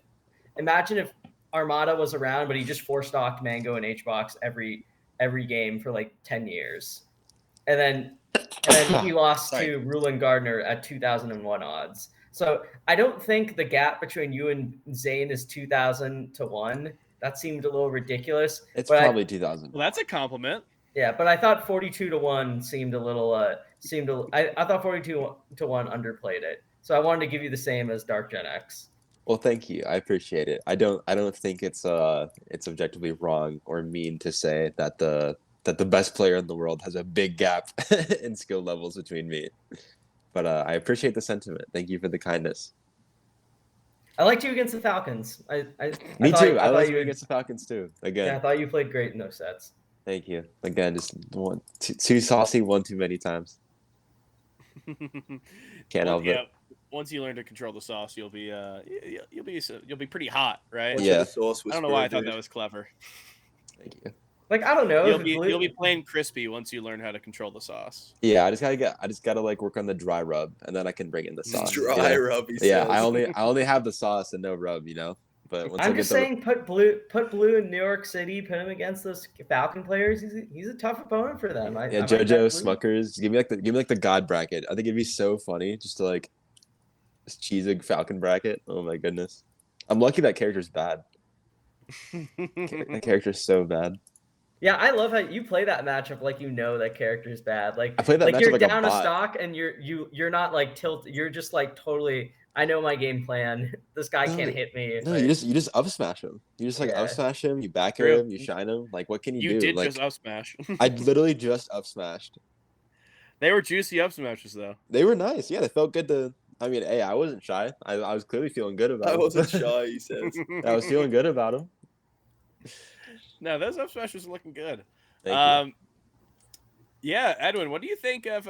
Armada was around, but he just four-stocked Mango and Hbox every game for like 10 years. And then he lost to Rulon Gardner at 2001 odds. So I don't think the gap between you and Zain is 2,000 to 1. That seemed a little ridiculous. It's probably 2,000. Well, that's a compliment. Yeah, but I thought 42 to 1 seemed a little I thought 42 to 1 underplayed it. So I wanted to give you the same as Dark Gen X. Well, thank you. I appreciate it. I don't think it's objectively wrong or mean to say that the best player in the world has a big gap in skill levels between me. But I appreciate the sentiment. Thank you for the kindness. I liked you against the Falcons. Me too. I liked you against the Falcons too. Again. Yeah, I thought you played great in those sets. Thank you. Again, just too saucy one too many times. Can't help it. Once you learn to control the sauce, you'll be pretty hot, right? Yeah. The sauce I don't know why I thought that was clever. Thank you. Like, I don't know. You'll be plain crispy once you learn how to control the sauce. Yeah, I just gotta like work on the dry rub, and then I can bring in the sauce. Dry rub. Yeah, I only have the sauce and no rub, But once I'm just saying, put Blue in New York City, put him against those Falcon players. He's a tough opponent for them. JoJo Smuckers, give me the God bracket. I think it'd be so funny just to like just cheese a Falcon bracket. Oh my goodness, I'm lucky that character's bad. That character's so bad. Yeah, I love how you play that matchup like that character's bad. Like, I play that matchup you're like down a a bot. stock and you're not like tilted. You're just like totally. I know my game plan. This guy can't hit me. No, you just up smash him. You just up smash him. You back him. You shine him. Like, what can you do? You did like, just up smash. I literally just up smashed. They were juicy up smashes though. They were nice. Yeah, they felt good to. I mean, hey, I wasn't shy. I was clearly feeling good about it. I wasn't shy, he says. I was feeling good about him. No, those up smashes are looking good. Thank you. Yeah, Edwin, what do you think of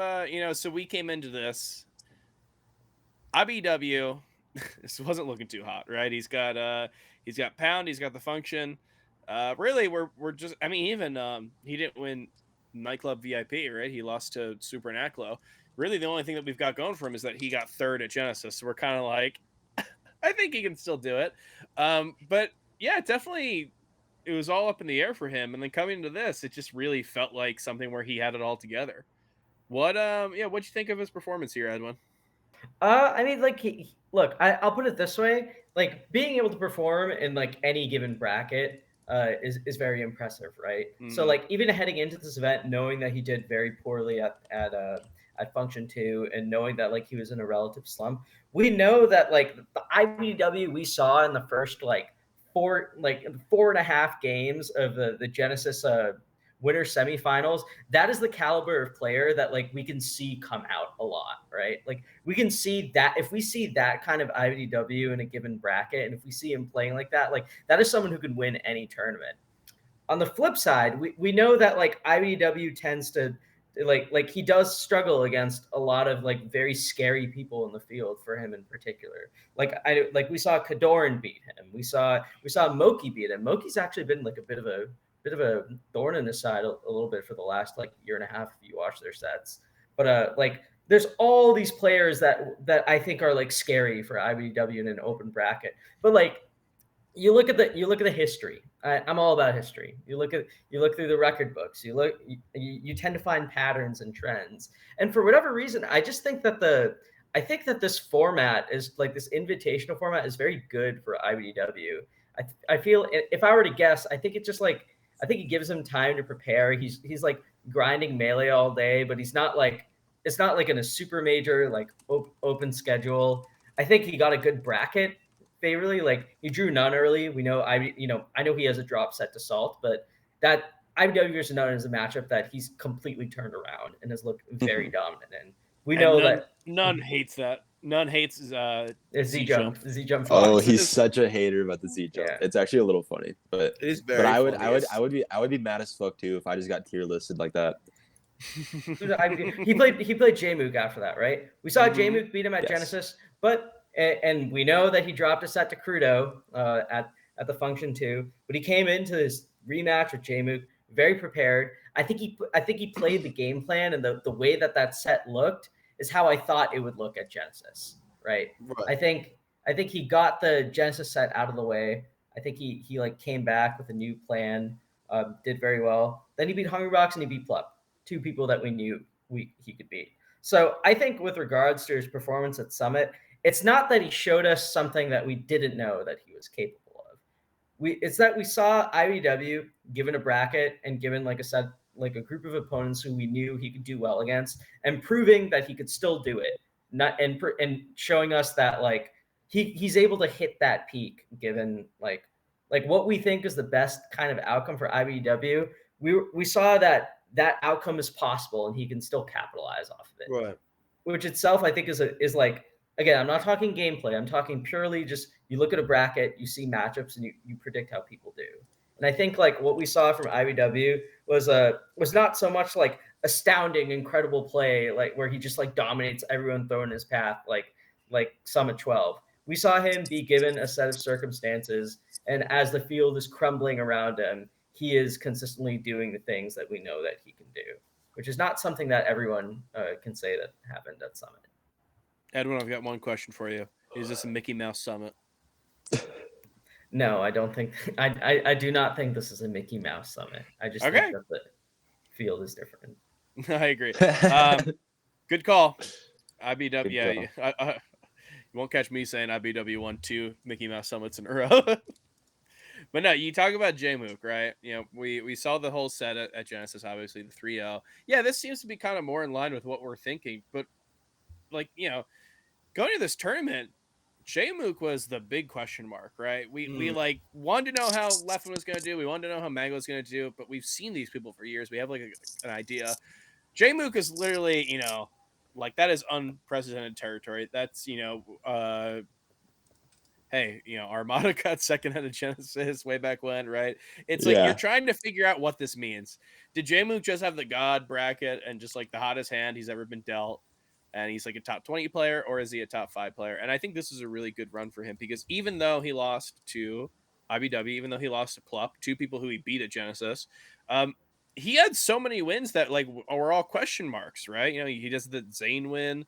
so we came into this IBW. This wasn't looking too hot, right? He's got Pound, he's got the function. Really we're just even he didn't win Nightclub VIP, right? He lost to Super and Aklo. Really the only thing that we've got going for him is that he got third at Genesis. So we're kind of like I think he can still do it. But yeah, definitely it was all up in the air for him. And then coming into this, it just really felt like something where he had it all together. What'd you think of his performance here, Edwin? Look, I'll put it this way: like being able to perform in like any given bracket is very impressive, right? Mm-hmm. So like even heading into this event, knowing that he did very poorly at Function 2, and knowing that like he was in a relative slump, we know that like the IBW we saw in the first like four and a half games of the Genesis winter semifinals, that is the caliber of player that like we can see come out a lot, right? Like we can see that if we see that kind of IBDW in a given bracket, and if we see him playing like that is someone who can win any tournament. On the flip side, we know that like IBDW tends to like he does struggle against a lot of like very scary people in the field for him in particular. Like we saw Kadoran beat him. We saw Moki beat him. Moki's actually been like a bit of a thorn in his side a little bit for the last like year and a half if you watch their sets. But like there's all these players that I think are like scary for IBDW in an open bracket. But like you look at the history. I'm all about history. You look through the record books. You tend to find patterns and trends. And for whatever reason, I just think that this format is like this invitational format is very good for IBDW. I feel if I were to guess, I think it gives him time to prepare. He's like grinding melee all day, but it's not like in a super major like open schedule. I think he got a good bracket favorably. Like he drew none early. We know I know he has a drop set to Salt, but that IBW versus none is a matchup that he's completely turned around and has looked very dominant in. We know that none hates that. None hates Z jump. Z jump. Oh, he's such a hater about the Z jump. Yeah. It's actually a little funny, but it is very. But I would be mad as fuck too if I just got tier listed like that. He played Jmook after that, right? We saw Jmook beat him at Genesis, but and we know that he dropped a set to Crudo at the function too. But he came into this rematch with Jmook very prepared. I think he played the game plan, and the way that set looked is how I thought it would look at Genesis, right? I think he got the Genesis set out of the way. I think he like came back with a new plan, did very well. Then he beat Hungrybox and he beat Plup, two people that we knew he could beat. So I think with regards to his performance at Summit, it's not that he showed us something that we didn't know that he was capable of. It's that we saw IBW given a bracket and given like a group of opponents who we knew he could do well against, and proving that he could still do it. And showing us that like he's able to hit that peak given like what we think is the best kind of outcome for IBW. We saw that outcome is possible and he can still capitalize off of it. Right. Which itself I think is like, again, I'm not talking gameplay. I'm talking purely just you look at a bracket, you see matchups, and you predict how people do. And I think like what we saw from IBW was not so much like astounding, incredible play, like where he just like dominates everyone thrown in his path, like Summit 12. We saw him be given a set of circumstances, and as the field is crumbling around him, he is consistently doing the things that we know that he can do, which is not something that everyone can say that happened at Summit. Edwin, I've got one question for you. Is this a Mickey Mouse Summit? No, I don't think. I do not think this is a Mickey Mouse Summit. I just think that the field is different. I agree. Good call. IBW. Yeah, you won't catch me saying IBW won 2 Mickey Mouse Summits in a row. But no, you talk about Jmook, right? You know, we saw the whole set at Genesis, obviously the 3-0. Yeah, this seems to be kind of more in line with what we're thinking. But like, you know, going to this tournament, Jmook was the big question mark, right? We like wanted to know how Leffen was going to do. We wanted to know how Mango was going to do. But we've seen these people for years. We have like an idea. Jmook is literally, you know, like that is unprecedented territory. That's, you know, hey, you know, Armada got second out of Genesis way back when, right? It's like you're trying to figure out what this means. Did Jmook just have the God bracket and just like the hottest hand he's ever been dealt? And he's like a top 20 player, or is he a top 5 player? And I think this is a really good run for him because even though he lost to IBW, even though he lost to Plup, 2 people who he beat at Genesis, he had so many wins that like were all question marks, right? You know, he does the Zain win.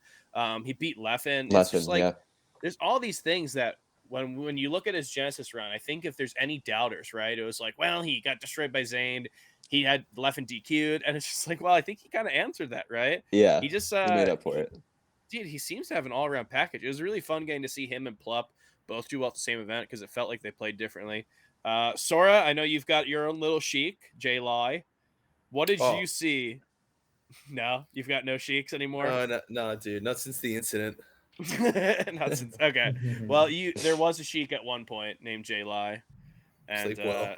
He beat Leffen. It's just like there's all these things that when you look at his Genesis run, I think if there's any doubters, right, it was like, well, he got destroyed by Zain. He had Leffen DQ'd, and it's just like, well, I think he kind of answered that, right? Yeah, he just he made up for it. Dude, he seems to have an all-around package. It was really fun getting to see him and Plup both do well at the same event because it felt like they played differently. Sora, I know you've got your own little Sheik, J-Lai. What did you see? No, you've got no Sheiks anymore? No, dude, not since the incident. Not since. Okay, well, there was a Sheik at one point named J-Lai. And Sleep well.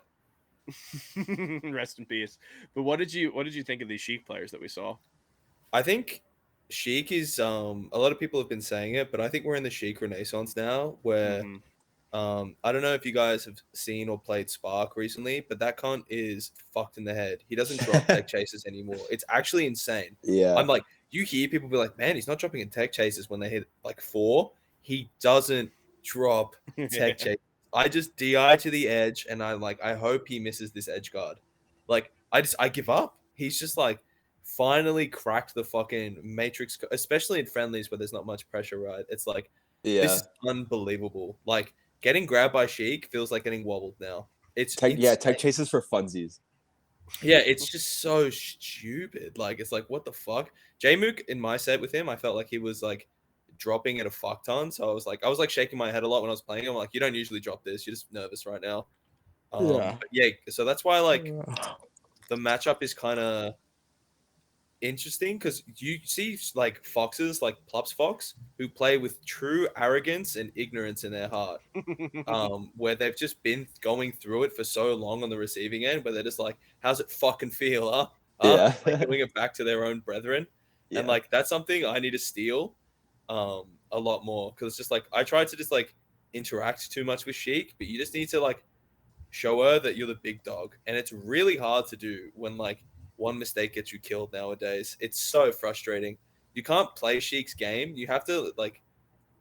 Rest in peace. But what did you think of these Sheik players that we saw? I think Sheik is a lot of people have been saying it, but I think we're in the Sheik renaissance now where I don't know if you guys have seen or played Spark recently, but that cunt is fucked in the head. He doesn't drop tech chases anymore. It's actually insane. Yeah. I'm like, you hear people be like, man, he's not dropping in tech chases when they hit like 4. He doesn't drop tech chases. I just DI to the edge, and I hope he misses this edge guard. Like, I give up. He's just like finally cracked the fucking matrix, especially in friendlies where there's not much pressure, right? It's like, this is unbelievable. Like, getting grabbed by Sheik feels like getting wobbled now. It's tech chases for funsies. Yeah, it's just so stupid. Like, it's like, what the fuck? Jmook in my set with him, I felt like he was like dropping at a fuck ton. So I was like shaking my head a lot when I was playing him. I'm like, you don't usually drop this. You're just nervous right now. But yeah, so that's why like the matchup is kind of interesting because you see like foxes like Plup's fox who play with true arrogance and ignorance in their heart, where they've just been going through it for so long on the receiving end where they're just like, how's it fucking feel, like doing it back to their own brethren. And like that's something I need to steal a lot more, because it's just like I tried to just like interact too much with Sheik, but you just need to like show her that you're the big dog, and it's really hard to do when like one mistake gets you killed nowadays. It's so frustrating. You can't play Sheik's game. You have to like,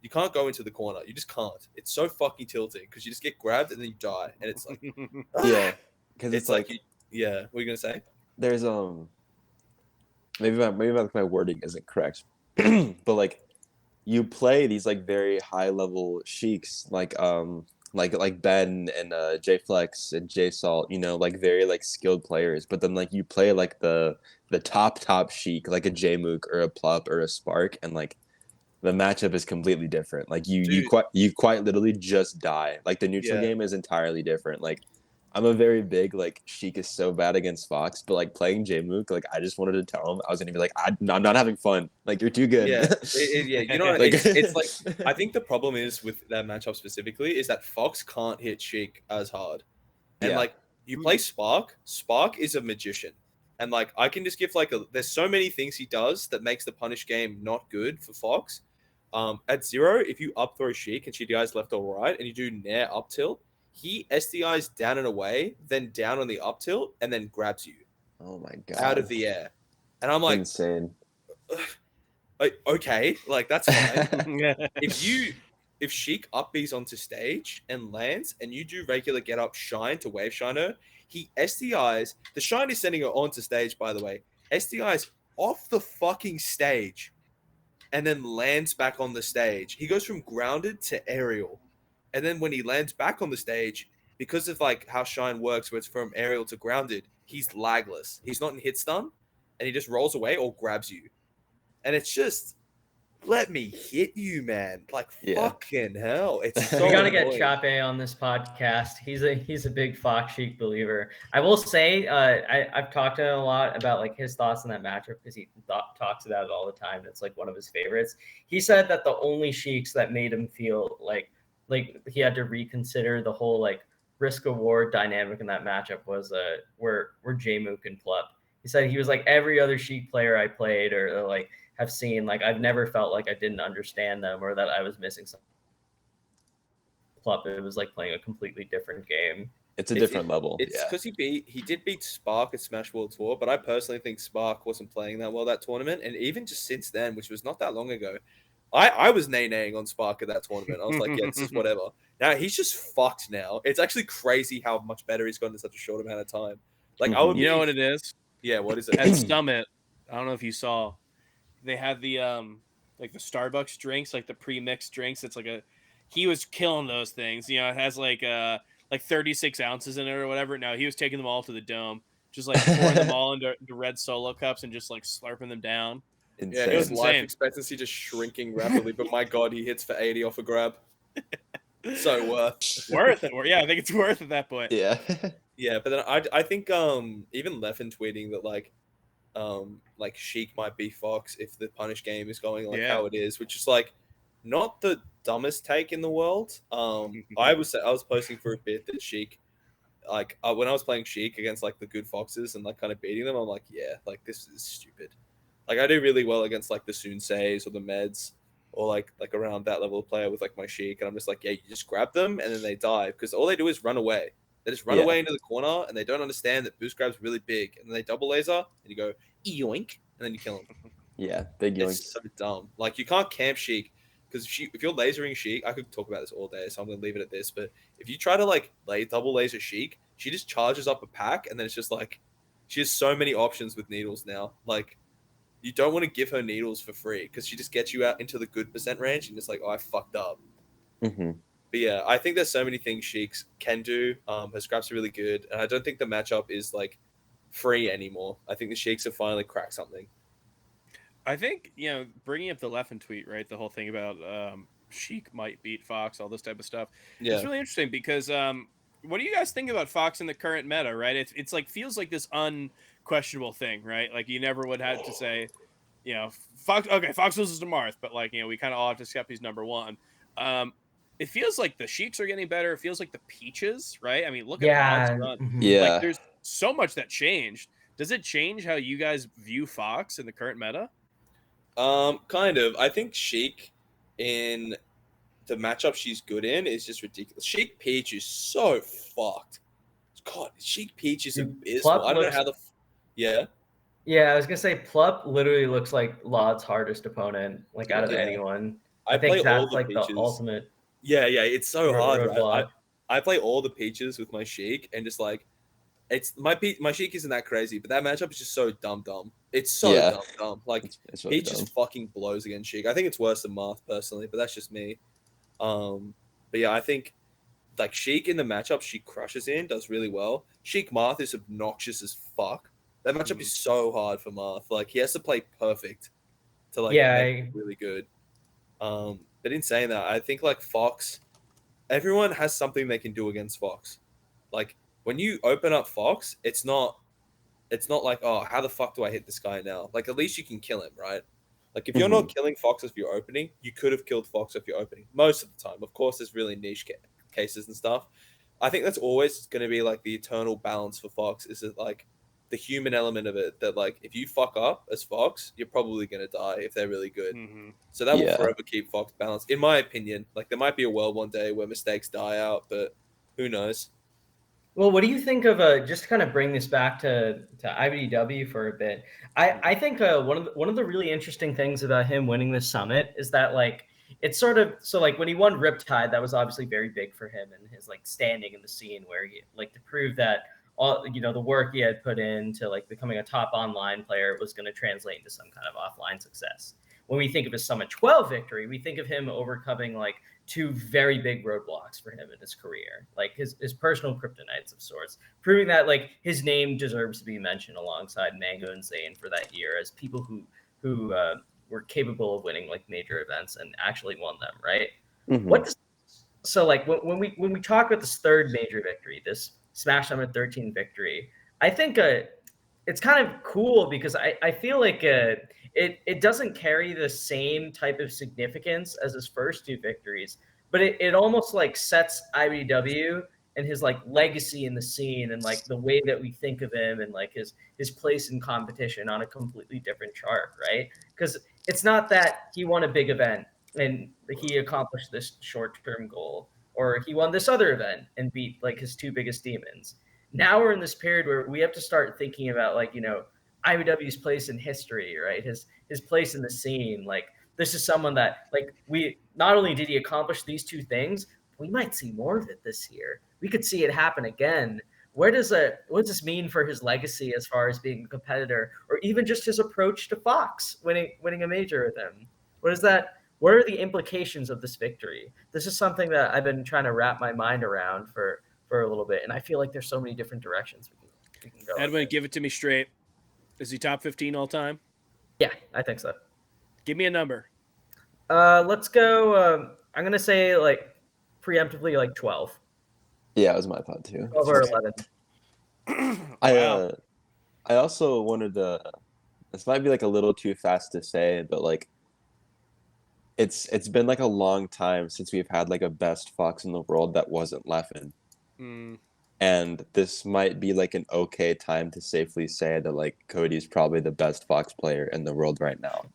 you can't go into the corner. You just can't. It's so fucking tilting because you just get grabbed and then you die, and it's like, because it's like what are you gonna say? There's maybe my wording isn't correct, but like you play these like very high level Sheiks like Ben and J Flex and J Salt, you know, like very like skilled players. But then like you play like the top Sheik, like a Jmook or a Plup or a Spark, and like the matchup is completely different. Like you quite literally just die. Like the neutral game is entirely different. Like I'm a very big like Sheik is so bad against Fox, but like playing Jmook, like I just wanted to tell him I was gonna be like I'm not having fun. Like you're too good. You know, Like- it's like I think the problem is with that matchup specifically is that Fox can't hit Sheik as hard, and like you play Spark. Spark is a magician, and like I can just give like there's so many things he does that makes the punish game not good for Fox. At 0, if you up throw Sheik and she dies left or right, and you do nair up tilt, he SDIs down and away, then down on the up tilt, and then grabs you. Oh my god! Out of the air, and I'm like, insane. Okay, like that's fine. if Sheik up B's onto stage and lands, and you do regular get up shine to wave shine her, he SDIs. The shine is sending her onto stage, by the way. SDIs off the fucking stage, and then lands back on the stage. He goes from grounded to aerial. And then when he lands back on the stage, because of like how Shine works, where it's from aerial to grounded, he's lagless. He's not in hit stun, and he just rolls away or grabs you. And it's just, let me hit you, man. Like fucking hell. It's so we gotta get annoying. Chape on this podcast. He's a big Fox Sheik believer. I will say, I've talked to him a lot about like his thoughts on that matchup because he talks about it all the time. It's like one of his favorites. He said that the only Sheiks that made him feel like he had to reconsider the whole like risk reward dynamic in that matchup were Jmook and Plup. He said he was like every other Sheik player I played or like have seen, like I've never felt like I didn't understand them or that I was missing something. Plup, it was like playing a completely different game. It's a different level. It's because he did beat Spark at Smash World Tour, but I personally think Spark wasn't playing that well that tournament, and even just since then, which was not that long ago, I was nay-naying on Spark at that tournament. I was like, yeah, this is whatever. Now he's just fucked now. It's actually crazy how much better he's gotten in such a short amount of time. Like I would, you know what it is? Yeah, what is it? At Summit, I don't know if you saw, they had the like the Starbucks drinks, like the pre-mixed drinks. It's like he was killing those things. You know, it has like 36 ounces in it or whatever. No, he was taking them all to the dome, just like pouring them all into red solo cups and just like slurping them down. Insane. Yeah, his life expectancy just shrinking rapidly, but my god, he hits for 80 off a grab. So worth it. Yeah, I think it's worth at that point. Yeah. Yeah, but then I think even Leffen tweeting that like Sheik might be Fox if the punish game is going like how it is, which is like not the dumbest take in the world. I was posting for a bit that Sheik like when I was playing Sheik against like the good foxes and like kind of beating them, I'm like, yeah, like this is stupid. Like I do really well against like the Soonsays or the Meds or like around that level of player with like my Sheik, and I'm just like, yeah, you just grab them and then they die because all they do is run away. They just run away into the corner and they don't understand that boost grab's really big, and then they double laser and you go yoink and then you kill them. Yeah, big yoinks. It's so dumb. Like you can't camp Sheik because if you're lasering Sheik, I could talk about this all day, so I'm gonna leave it at this. But if you try to like double laser Sheik, she just charges up a pack, and then it's just like she has so many options with needles now. Like you don't want to give her needles for free because she just gets you out into the good percent range, and it's like, oh, I fucked up. Mm-hmm. But yeah, I think there's so many things Sheiks can do. Her scraps are really good, and I don't think the matchup is like free anymore. I think the Sheiks have finally cracked something. I think, bringing up the Leffen tweet, right? The whole thing about Sheik might beat Fox, all this type of stuff. Yeah. It's really interesting because what do you guys think about Fox in the current meta, right? It's like feels like this unquestionable thing, right? Like you never would have to say, Fox loses to Marth, but like, we kind of all have to accept he's number one. It feels like the Sheiks are getting better. It feels like the Peaches, right? I mean, look at Mod's run. Mm-hmm. Yeah. Like there's so much that changed. Does it change how you guys view Fox in the current meta? Kind of. I think Sheik in the matchup she's good in is just ridiculous. Sheik Peach is so fucked. God, Sheik Peach is abysmal. I don't know how yeah. Yeah, I was gonna say Plup literally looks like Lod's hardest opponent, like out of anyone. I think that's like the ultimate. Yeah, it's so hard. Right? Block. I play all the Peaches with my Sheik, and just like it's my Sheik isn't that crazy, but that matchup is just so dumb. It's so dumb. Like it's really Peach just fucking blows against Sheik. I think it's worse than Marth personally, but that's just me. But yeah, I think like Sheik in the matchup she crushes in, does really well. Sheik Marth is obnoxious as fuck. That matchup is so hard for Marth. Like he has to play perfect to like make it really good. But in saying that, I think like Fox, everyone has something they can do against Fox. Like when you open up Fox, it's not like, oh, how the fuck do I hit this guy now? Like at least you can kill him, right? Like if you're not killing Fox if you're opening, you could have killed Fox if you're opening. Most of the time, of course, there's really niche cases and stuff. I think that's always going to be like the eternal balance for Fox. Is it like the human element of it that like if you fuck up as Fox, you're probably going to die if they're really good. So that will forever keep Fox balanced, in my opinion. Like there might be a world one day where mistakes die out, but who knows? Well, what do you think of just to kind of bring this back to IBDW for a bit? I think one of the really interesting things about him winning this summit is that like it's sort of so like when he won Riptide, that was obviously very big for him and his like standing in the scene where he like to prove that all the work he had put into like becoming a top online player was going to translate into some kind of offline success. When we think of his Summit 12 victory, we think of him overcoming like two very big roadblocks for him in his career, like his personal kryptonites of sorts, proving that like his name deserves to be mentioned alongside Mango and Zain for that year as people who were capable of winning like major events and actually won them, right? So like when we talk about this third major victory, this Smash Summit 13 victory, I think it's kind of cool because I feel like it doesn't carry the same type of significance as his first two victories, but it almost like sets IBW and his like legacy in the scene and like the way that we think of him and like his place in competition on a completely different chart, right? Because it's not that he won a big event and he accomplished this short-term goal, or he won this other event and beat like his two biggest demons. Now we're in this period where we have to start thinking about like, IBW's place in history, right? His place in the scene. Like this is someone that like we not only did he accomplish these two things, we might see more of it this year. We could see it happen again. What does this mean for his legacy as far as being a competitor, or even just his approach to Fox winning a major with him? What are the implications of this victory? This is something that I've been trying to wrap my mind around for a little bit, and I feel like there's so many different directions we can go. Edwin, give it to me straight. Is he top 15 all time? Yeah, I think so. Give me a number. Let's go. I'm gonna say like preemptively like 12. Yeah, it was my thought too. 12 or 11. I also wanted to. This might be like a little too fast to say, but like it's been like a long time since we've had like a best Fox in the world that wasn't Leffen. And this might be like an okay time to safely say that like Cody's probably the best Fox player in the world right now.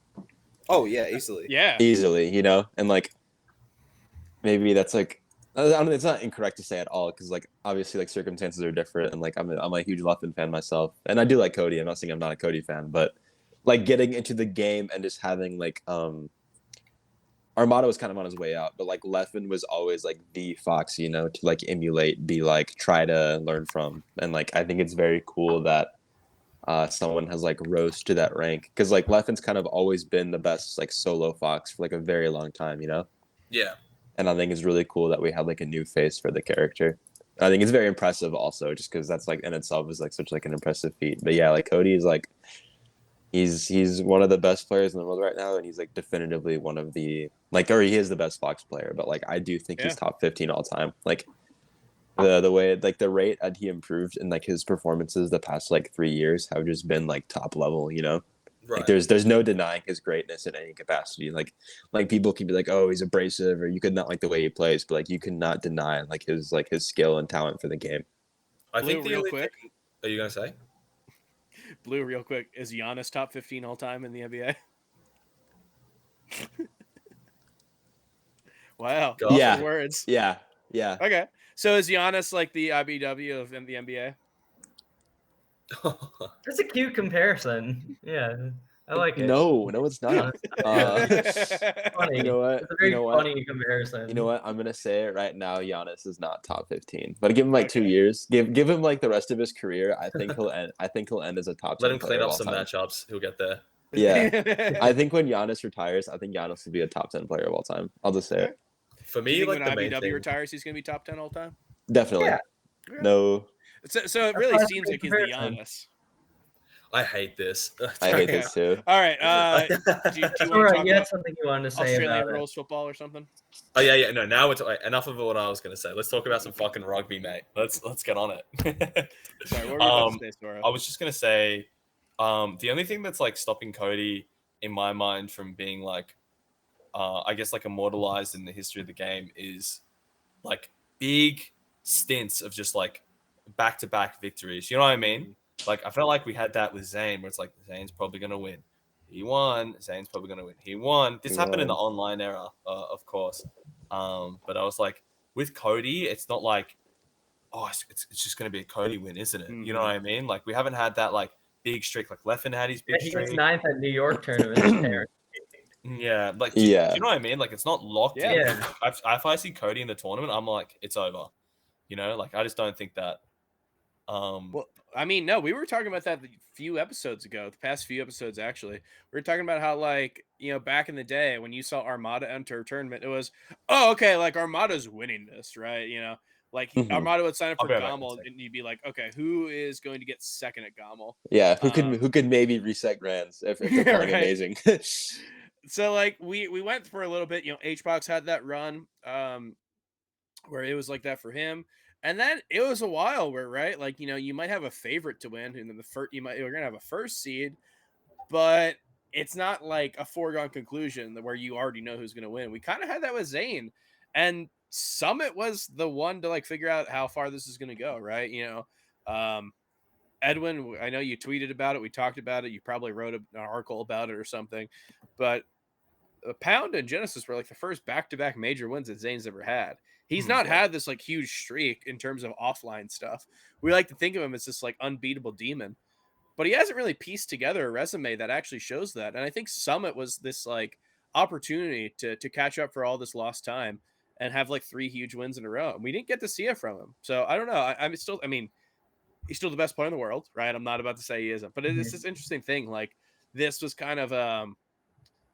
Oh yeah, easily. Yeah. Easily, you know? And like maybe that's like I don't know, it's not incorrect to say at all because like obviously like circumstances are different and like I'm a huge Leffin fan myself and I do like Cody. I'm not saying I'm not a Cody fan, but like getting into the game and just having like Armada was kind of on his way out, but like Leffin was always like the Fox, you know, to like emulate, be like try to learn from, and like I think it's very cool that someone has like rose to that rank because like Leffin's kind of always been the best like solo Fox for like a very long time, you know. Yeah. And I think it's really cool that we have like a new face for the character. I think it's very impressive also, just because that's like in itself is like such like an impressive feat. But yeah, like Cody is like he's one of the best players in the world right now, and he's like definitively one of the like, or he is the best Fox player. But like I do think he's top 15 all time. Like the way like the rate that he improved in like his performances the past like 3 years have just been like top level, you know. Right. Like there's no denying his greatness in any capacity. Like people can be like, oh, he's abrasive, or you could not like the way he plays, but like you cannot deny like his skill and talent for the game. I think Blue, the real only quick. thing- Are you gonna say? Blue, real quick. Is Giannis top 15 all time in the NBA? Wow. Go Yeah. Good words. Yeah. Okay. So is Giannis like the IBW of the NBA? That's a cute comparison. Yeah, I like it. No, it's not. Funny. You know what? It's a very You know what? funny comparison. You know what? I'm gonna say it right now. Giannis is not top 15, but give him like 2 Okay. years. Give him like the rest of his career. I think he'll end. I think he'll end as a top 10 Let him player clean of up all some time. matchups. He'll get there. Yeah, I think when Giannis retires, I think Giannis will be a top 10 player of all time. I'll just say it. For Do me, you think like when the main IBW thing. retires, he's going to be top 10 all time? Definitely. Yeah. No, So it really That's seems a like he's good the comparison. Giannis. I hate this. I hate Okay. this too. All right. Do you want to Sora, talk you had about something you wanted to say Australian about it. rules football or something? Oh yeah. No, now it's enough of what I was gonna say. Let's talk about some fucking rugby, mate. Let's get on it. Sorry, what were you about to say, Sora? I was just gonna say, the only thing that's like stopping Cody in my mind from being like, I guess like immortalized in the history of the game is like big stints of just like back-to-back victories. You know what I mean? Like I felt like we had that with Zain, where it's like Zain's probably gonna win. He won. Zain's probably gonna win. He won. This happened in the online era, of course. But I was like, with Cody, it's not like, oh, it's just gonna be a Cody win, isn't it? You know what I mean? Like we haven't had that like big streak. Like Leffin had his big He streak. gets 9th at New York tournament. Yeah, like do you know what I mean? Like it's not locked in. Yeah. If I see Cody in the tournament, I'm like, it's over. You know, like I just don't think that. Well, I mean, no, we were talking about that a few episodes ago, the past few episodes actually. We were talking about how, like, you know, back in the day when you saw Armada enter a tournament, it was, oh, okay, like Armada's winning this, right? You know, like Armada would sign up for Gommel, and you'd be like, okay, who is going to get second at Gommel? Yeah, who could maybe reset grands if they're playing amazing. So like we went for a little bit, you know, Hbox had that run where it was like that for him. And then it was a while where, right, like, you know, you might have a favorite to win, and then you're gonna have a first seed, but it's not like a foregone conclusion where you already know who's gonna win. We kind of had that with Zain, and Summit was the one to like figure out how far this is gonna go, right? You know, Edwin, I know you tweeted about it, we talked about it, you probably wrote an article about it or something, but Pound and Genesis were like the first back-to-back major wins that Zayn's ever had. He's not had this like huge streak in terms of offline stuff. We like to think of him as this like unbeatable demon, but he hasn't really pieced together a resume that actually shows that. And I think Summit was this like opportunity to catch up for all this lost time and have like 3 huge wins in a row. And we didn't get to see it from him. So I don't know. I mean, he's still the best player in the world, right? I'm not about to say he isn't, but it's this interesting thing. Like this was kind of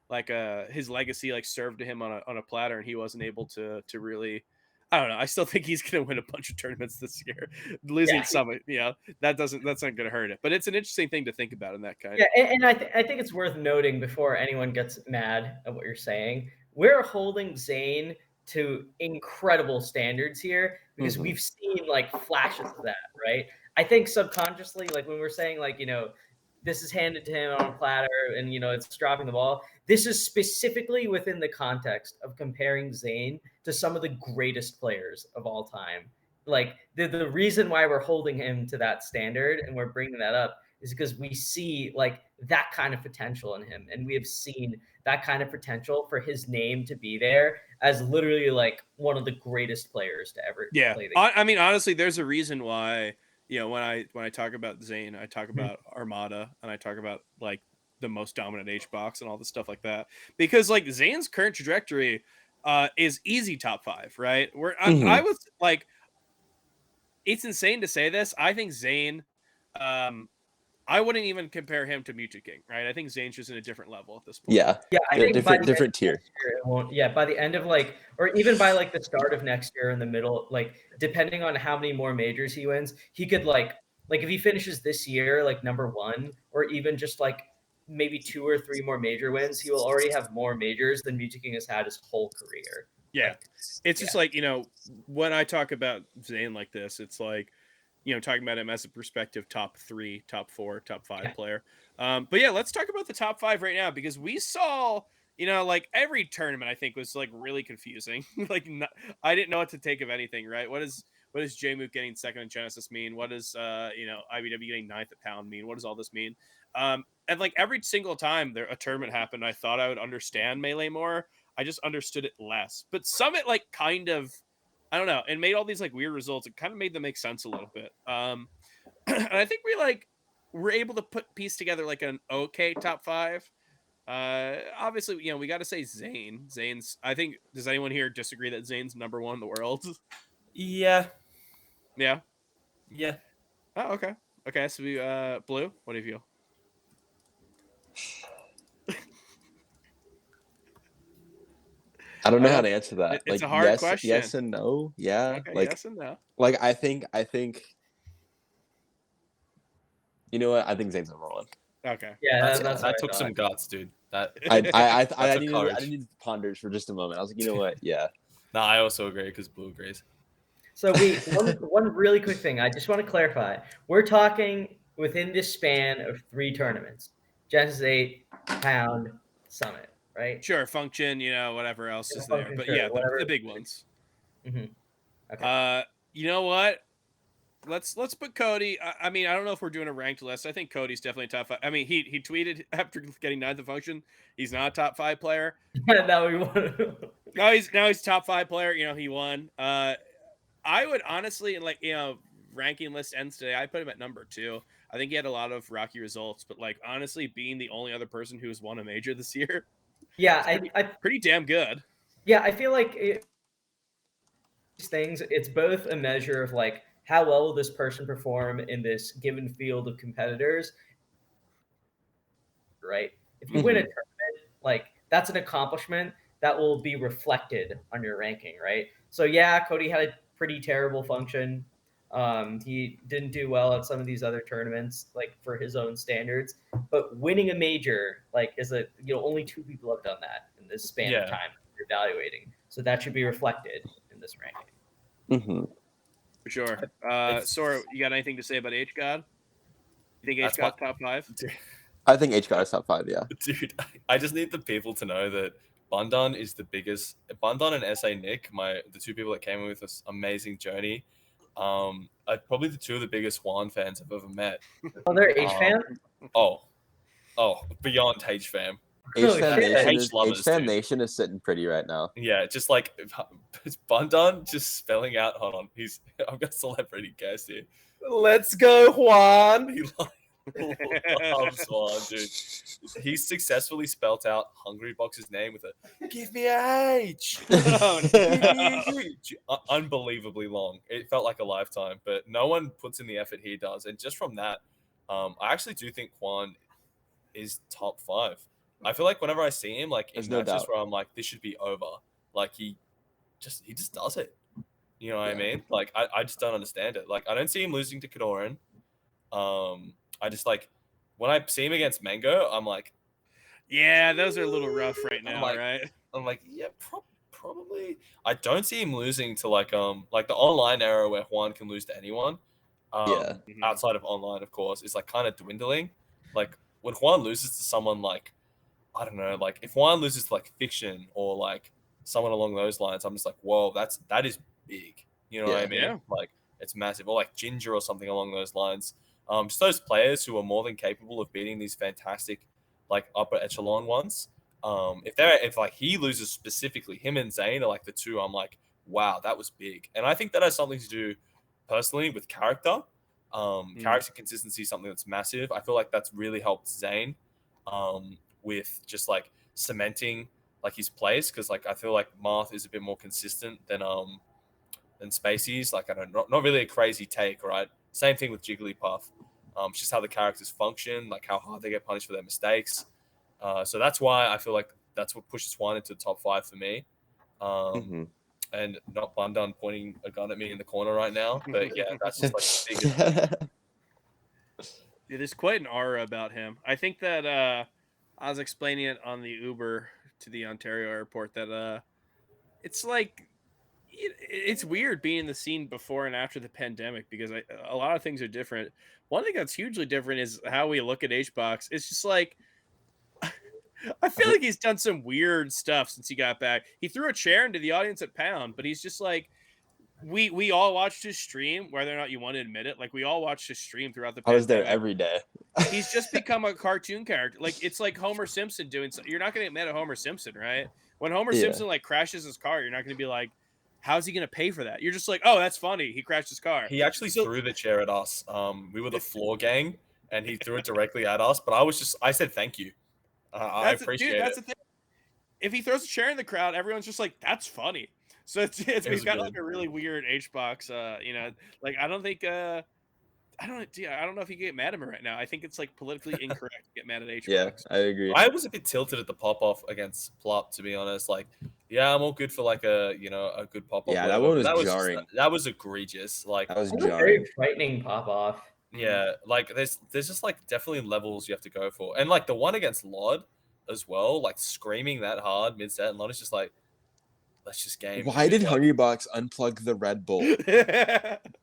like his legacy like served to him on a platter, and he wasn't able to really. I don't know. I still think he's going to win a bunch of tournaments this year. Losing Summit, you know, that's not going to hurt it. But it's an interesting thing to think about in that kind. Yeah, and I think it's worth noting before anyone gets mad at what you're saying, we're holding Zain to incredible standards here because we've seen like flashes of that, right? I think subconsciously, like when we're saying like, you know, this is handed to him on a platter and, you know, it's dropping the ball. This is specifically within the context of comparing Zain to some of the greatest players of all time like the reason why we're holding him to that standard and we're bringing that up is because we see like that kind of potential in him, and we have seen that kind of potential for his name to be there as literally like one of the greatest players to ever play the game. I mean, honestly, there's a reason why, you know, when I talk about Zain, I talk about Armada, and I talk about like the most dominant Hbox and all the stuff like that, because like Zain's current trajectory is easy top 5, right? Where I was like, it's insane to say this. I think Zain, I wouldn't even compare him to Mewtwo King, right? I think Zane's just in a different level at this point. Yeah, I think different tier. By the end of like, or even by like the start of next year in the middle, like depending on how many more majors he wins, he could like if he finishes this year like number 1, or even just like maybe 2 or 3 more major wins, he will already have more majors than Mewtwo King has had his whole career. Yeah, it's just like, you know, when I talk about Zain like this, it's like, you know, talking about him as a perspective top 3, top 4, top 5 player. But yeah, let's talk about the top 5 right now, because we saw, you know, like every tournament I think was like really confusing. Like I didn't know what to take of anything, right? What does Jmook getting second in Genesis mean? What does you know, IBW getting 9th at Pound mean? What does all this mean? And like every single time a tournament happened, I thought I would understand Melee more. I just understood it less. But Summit like kind of, I don't know, and made all these like weird results. It kind of made them make sense a little bit. And I think we're able to piece together like an okay top 5. Obviously, you know, we got to say Zain. Zain's, I think, does anyone here disagree that Zain's number 1 in the world? Yeah. Yeah. Yeah. Oh, okay. Okay. So we, Blue, what do you feel? I don't know how to answer that. It's like, a hard question. Yes and no. Yeah. Okay, like yes and no. Like I think you know what? I think Zane's number 1. Okay. Yeah, that took some guts, dude. That I needed to ponder for just a moment. I was like, you know what? Yeah. No, I also agree because Blue agrees. So one really quick thing. I just want to clarify. We're talking within this span of 3 tournaments: Genesis 8, Pound, Summit, right? Sure, Function, you know, whatever else is there. But yeah, the big ones. Mm-hmm. Okay. You know what? Let's put Cody. I mean, I don't know if we're doing a ranked list. I think Cody's definitely top 5. I mean, he tweeted after getting 9th at Function, he's not a top 5 player. Now we want. now he's top 5 player. You know, he won. I would honestly, like, you know, ranking list ends today, I put him at number 2. I think he had a lot of rocky results, but like honestly, being the only other person who's won a major this year, yeah, pretty damn good. Yeah, I feel like these things, it's both a measure of like how well will this person perform in this given field of competitors, right? If you win a tournament, like that's an accomplishment that will be reflected on your ranking, right? So yeah, Cody had a pretty terrible Function. He didn't do well at some of these other tournaments, like for his own standards. But winning a major, like, is only 2 people have done that in this span of time you're evaluating. So that should be reflected in this ranking. For sure. Sora, you got anything to say about H God? You think H God's top 5? I think H God is top 5. Yeah. Dude, I just need the people to know that Bundan is the biggest. Bundan and SA Nick, the 2 people that came in with this amazing journey, are probably the 2 of the biggest Juan fans I've ever met. Oh, they're H fans? Oh, beyond H fam. H-Fam Nation is sitting pretty right now. Yeah, just like Bundan just spelling out. Hold on, I've got celebrity guest here. Let's go, Juan. He loves Juan, dude. He successfully spelt out Hungrybox's name with a "Give me a H." Unbelievably long. It felt like a lifetime, but no one puts in the effort he does. And just from that, I actually do think Juan is top 5. I feel like whenever I see him, like in matches where I'm like, this should be over, like he just does it. You know what I mean? Like I just don't understand it. Like I don't see him losing to Kadoran. I just like when I see him against Mango, I'm like, yeah, those are a little rough right now, right? I'm like, yeah, probably. I don't see him losing to like the online era where Juan can lose to anyone. Outside of online, of course, is like kind of dwindling. Like when Juan loses to someone like, I don't know, like if Juan loses to like Fiction or like someone along those lines, I'm just like, whoa, that is big. You know what I mean? Yeah. Like it's massive, or like Ginger or something along those lines. Just those players who are more than capable of beating these fantastic, like upper echelon ones. If like he loses specifically, him and Zain are like the two. I'm like, wow, that was big, and I think that has something to do personally with character. Character consistency is something that's massive. I feel like that's really helped Zain with just like cementing like his place, because like I feel like Marth is a bit more consistent than Spacey's. Like I don't not really a crazy take, right? Same thing with Jigglypuff. It's just how the characters function, like how hard they get punished for their mistakes. So that's why I feel like that's what pushes one into the top 5 for me. And not Bundan pointing a gun at me in the corner right now, but yeah, that's just like the biggest. Yeah, there's quite an aura about him. I think that I was explaining it on the Uber to the Ontario airport that it's like it's weird being in the scene before and after the pandemic, because a lot of things are different. One thing that's hugely different is how we look at HBox. It's just like I feel like he's done some weird stuff since he got back. He threw a chair into the audience at Pound, but he's just like we all watched his stream, whether or not you want to admit it. Like we all watched his stream throughout the I was there pandemic. every day. He's just become a cartoon character. Like it's like Homer Simpson doing. You're not going to admit a Homer Simpson, right? When Homer Simpson like crashes his car, you're not going to be like, how's he going to pay for that? You're just like, oh, that's funny. He crashed his car. He actually threw the chair at us. We were the floor gang, and he threw it directly at us. But I said thank you. I appreciate it. That's the thing. If he throws a chair in the crowd, everyone's just like, that's funny. So he's got like a really weird HBox. Like I don't think I don't know if you can get mad at him right now. I think it's like politically incorrect to get mad at HBox. Yeah, I agree. I was a bit tilted at the pop off against Plup, to be honest. Like, yeah, I'm all good for like a good pop off. Yeah, that one was that jarring. That was egregious. Like that was That's jarring. a very frightening pop off. Yeah, like there's just like definitely levels you have to go for, and like the one against Lod as well, like screaming that hard mid set, and Lod is just like, let's just game. Why did Hungrybox unplug the Red Bull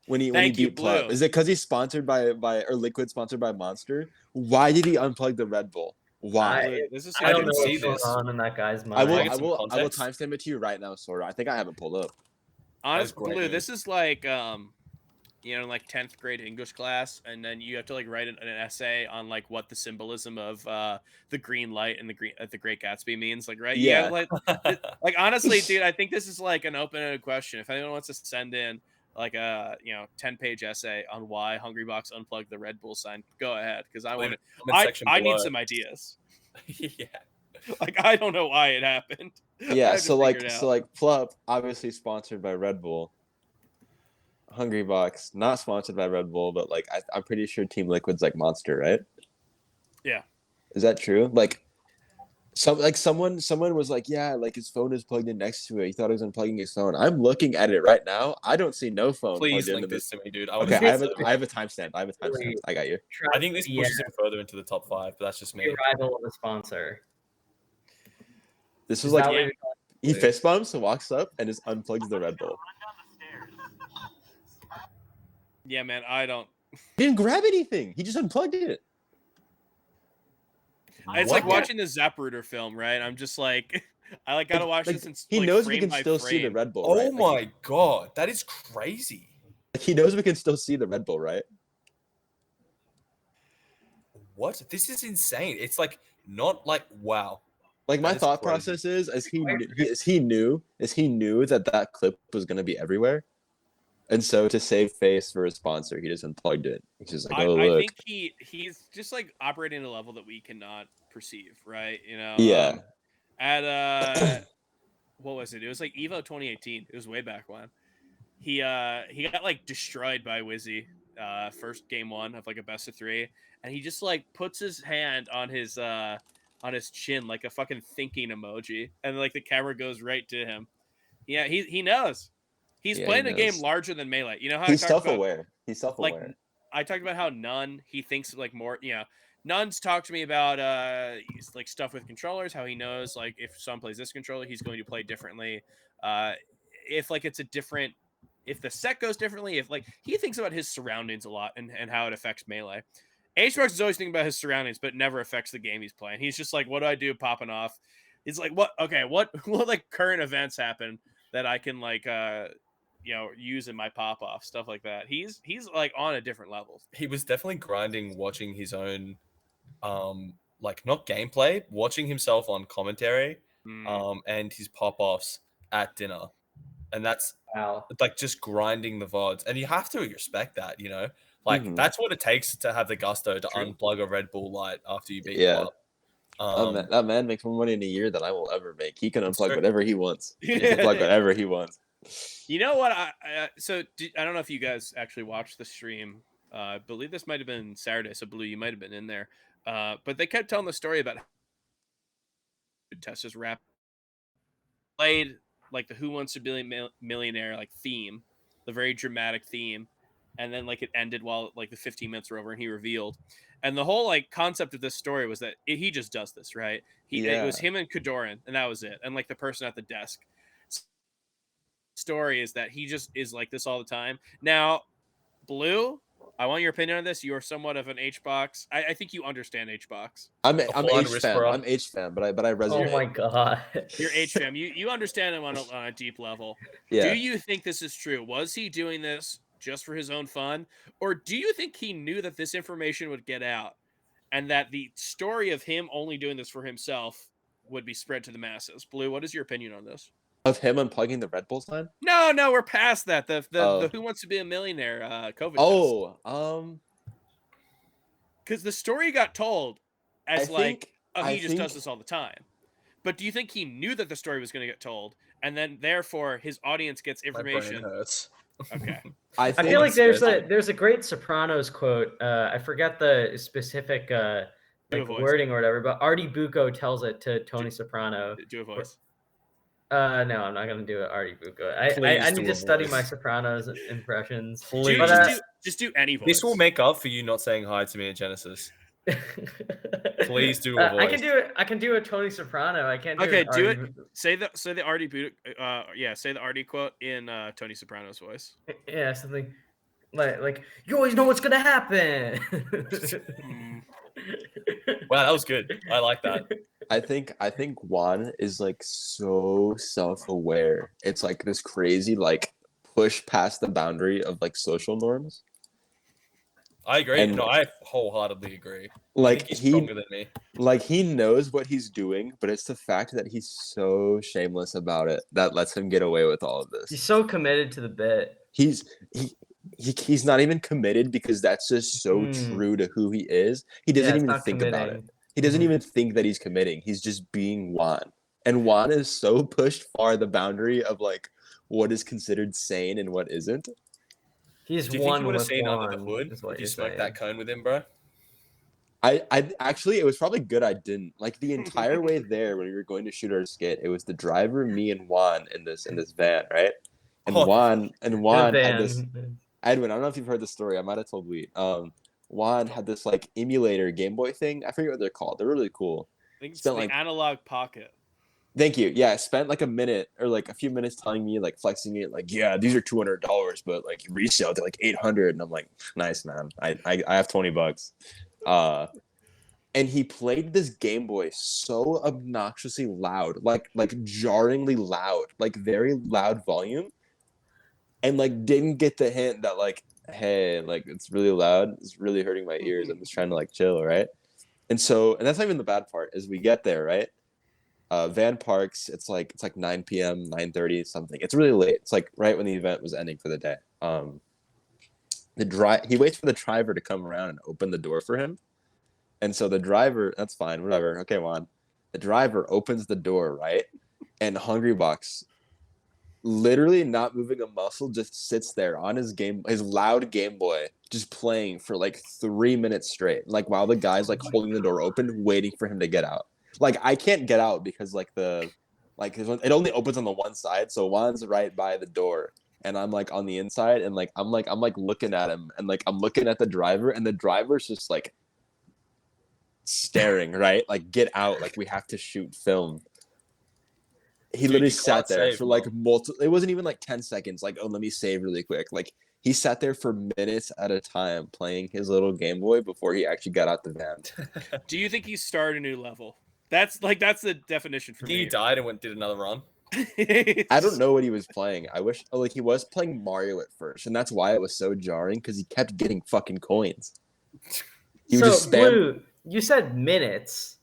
when he beat Plup? Is it because he's sponsored by or Liquid sponsored by Monster? Why did he unplug the Red Bull? Why? I don't know what's going on in that guy's mind. I will timestamp it to you right now, Sora. I think I have it pulled up. Honest Blue, this is like like 10th grade English class, and then you have to like write an essay on like what the symbolism of the green light and the Great Gatsby means, like, right? Yeah. Like honestly, dude, I think this is like an open-ended question. If anyone wants to send in like a 10-page essay on why Hungrybox unplugged the Red Bull sign, go ahead, because I need some ideas. Yeah. Like I don't know why it happened. Yeah, so Plup obviously sponsored by Red Bull. Hungrybox not sponsored by Red Bull, but like I'm pretty sure Team Liquid's like Monster, right? Yeah. Is that true? Like someone was like, yeah, like his phone is plugged in next to it. He thought he was unplugging his phone. I'm looking at it right now. I don't see no phone. Please plugged link into this to me, dude. Okay, I have a timestamp. I got you. I think this pushes him further into the top 5, but that's just me. The arrival of a sponsor. This was like he fist bumps and walks up and just unplugs the Red Bull. Yeah, man, I don't. He didn't grab anything. He just unplugged it. It's like watching the Zapruder film, right? I'm just like, I like gotta watch this. And he knows we can still see the Red Bull. Oh my god, that is crazy. He knows we can still see the Red Bull, right? What? This is insane. It's like not like wow. Like my thought process is, he knew that clip was gonna be everywhere. And so to save face for a sponsor, he just unplugged it. He's just like, oh, look. I think he's just like operating at a level that we cannot perceive, right? Yeah. At what was it? It was like Evo 2018. It was way back when. He got like destroyed by Wizzy first game 1 of like a best of 3, and he just like puts his hand on his chin like a fucking thinking emoji, and like the camera goes right to him. Yeah, he knows. He's playing a game larger than Melee. You know how he's self-aware. He's self-aware. Like, I talked about how Nunn, he thinks like more. Nunn's talked to me about like stuff with controllers. How he knows like if someone plays this controller, he's going to play differently. If like it's a different, if the set goes differently, if like he thinks about his surroundings a lot and how it affects Melee. HBox is always thinking about his surroundings, but it never affects the game he's playing. He's just like, what do I do? Popping off. He's like, what? Okay, what like current events happen that I can like using my pop off, stuff like that. He's like on a different level. He was definitely grinding watching his own, like not gameplay, watching himself on commentary, and his pop offs at dinner, and that's Wow. like just grinding the VODs, and you have to respect that, like that's what it takes to have the gusto to True. unplug a Red Bull Light after you beat Yeah. Plup. That man makes more money in a year than I will ever make. He can unplug true. whatever he wants. He can unplug whatever he wants. You know what? I don't know if you guys actually watched the stream. I believe this might have been Saturday, so Blue, you might have been in there. But they kept telling the story about Tessa's rap played like the Who Wants to Be a Millionaire like theme, the very dramatic theme, and then like it ended while like the 15 minutes were over and he revealed. And the whole like concept of this story was that he just does this, right? It was him and Kadoran, and that was it. And like the person at the desk. Story is that he just is like this all the time. Now, Blue, I want your opinion on this. You are somewhat of an Hbox. I think you understand Hbox. I'm full-on H fan. whisperer. I'm H fan, but I resonate. Oh my god. You're H fam. You understand him on a deep level. Yeah. Do you think this is true? Was he doing this just for his own fun, or do you think he knew that this information would get out, and that the story of him only doing this for himself would be spread to the masses? Blue, what is your opinion on this? Of him unplugging the Red Bull sign? No, we're past that. The Who Wants to Be a Millionaire COVID test. Because the story got told as he just does this all the time. But do you think he knew that the story was going to get told, and then therefore his audience gets information? My brain hurts. Okay. I feel like there's a great Sopranos quote. I forget the specific wording or whatever, but Artie Bucco tells it to Tony Soprano. Do a voice. No, I'm not gonna do it, Artie Bucco. I need to study my Sopranos impressions. Just do any voice. This will make up for you not saying hi to me at Genesis. Please do a voice. I can do a Tony Soprano. I can't do Okay, do it. Bucco. Say the Artie Bucco. Say the Artie quote in Tony Soprano's voice. Yeah, something like you always know what's gonna happen. Wow, that was good. I like that. I think Juan is like so self-aware. It's like this crazy like push past the boundary of like social norms. I agree. And, I wholeheartedly agree. Like he's stronger than me. Like he knows what he's doing, but it's the fact that he's so shameless about it that lets him get away with all of this. He's so committed to the bit. He's not even committed because that's just so true to who he is. He doesn't even think about it. He doesn't even think that he's committing. He's just being Juan. And Juan is so pushed far the boundary of like what is considered sane and what isn't. He's Do you think you would have seen under the hood if you smoked that cone with him, bro? I actually, it was probably good I didn't. Like the entire way there when we were going to shoot our skit, it was the driver, me, and Juan in this van, right? And Juan had this. Edwin, I don't know if you've heard the story. I might have told Wheat. Juan had this like emulator Game Boy thing. I forget what they're called. They're really cool. I think it's the Analog Pocket. Thank you. Yeah, I spent like a minute or like a few minutes telling me, like flexing it, like, yeah, these are $200, but like resale they're like $800, and I'm like, nice, man. I have $20. And he played this Game Boy so obnoxiously loud, like jarringly loud, like very loud volume, and like didn't get the hint that like, hey, like it's really loud, it's really hurting my ears. I'm just trying to like chill, right? And that's not even the bad part. Is we get there, right? Van parks. It's like 9 p.m., 9:30 something. It's really late. It's like right when the event was ending for the day. He waits for the driver to come around and open the door for him. And so the driver, that's fine, whatever. Okay, Juan. The driver opens the door, right? And Hungrybox, literally not moving a muscle, just sits there on his loud Game Boy, just playing for like 3 minutes straight. Like while the guy's like holding the door open, waiting for him to get out. Like I can't get out because it only opens on the one side, so Juan's right by the door, and I'm like on the inside, and like I'm looking at him, and like I'm looking at the driver, and the driver's just like staring, right? Like get out, like we have to shoot film. He literally sat there for like multiple. It wasn't even like 10 seconds. Like, oh, let me save really quick. Like he sat there for minutes at a time playing his little Game Boy before he actually got out the van. Do you think he started a new level? That's the definition for me. He died and did another run. I don't know what he was playing. I wish like he was playing Mario at first, and that's why it was so jarring because he kept getting fucking coins. He would So just spam. Blue, you said minutes.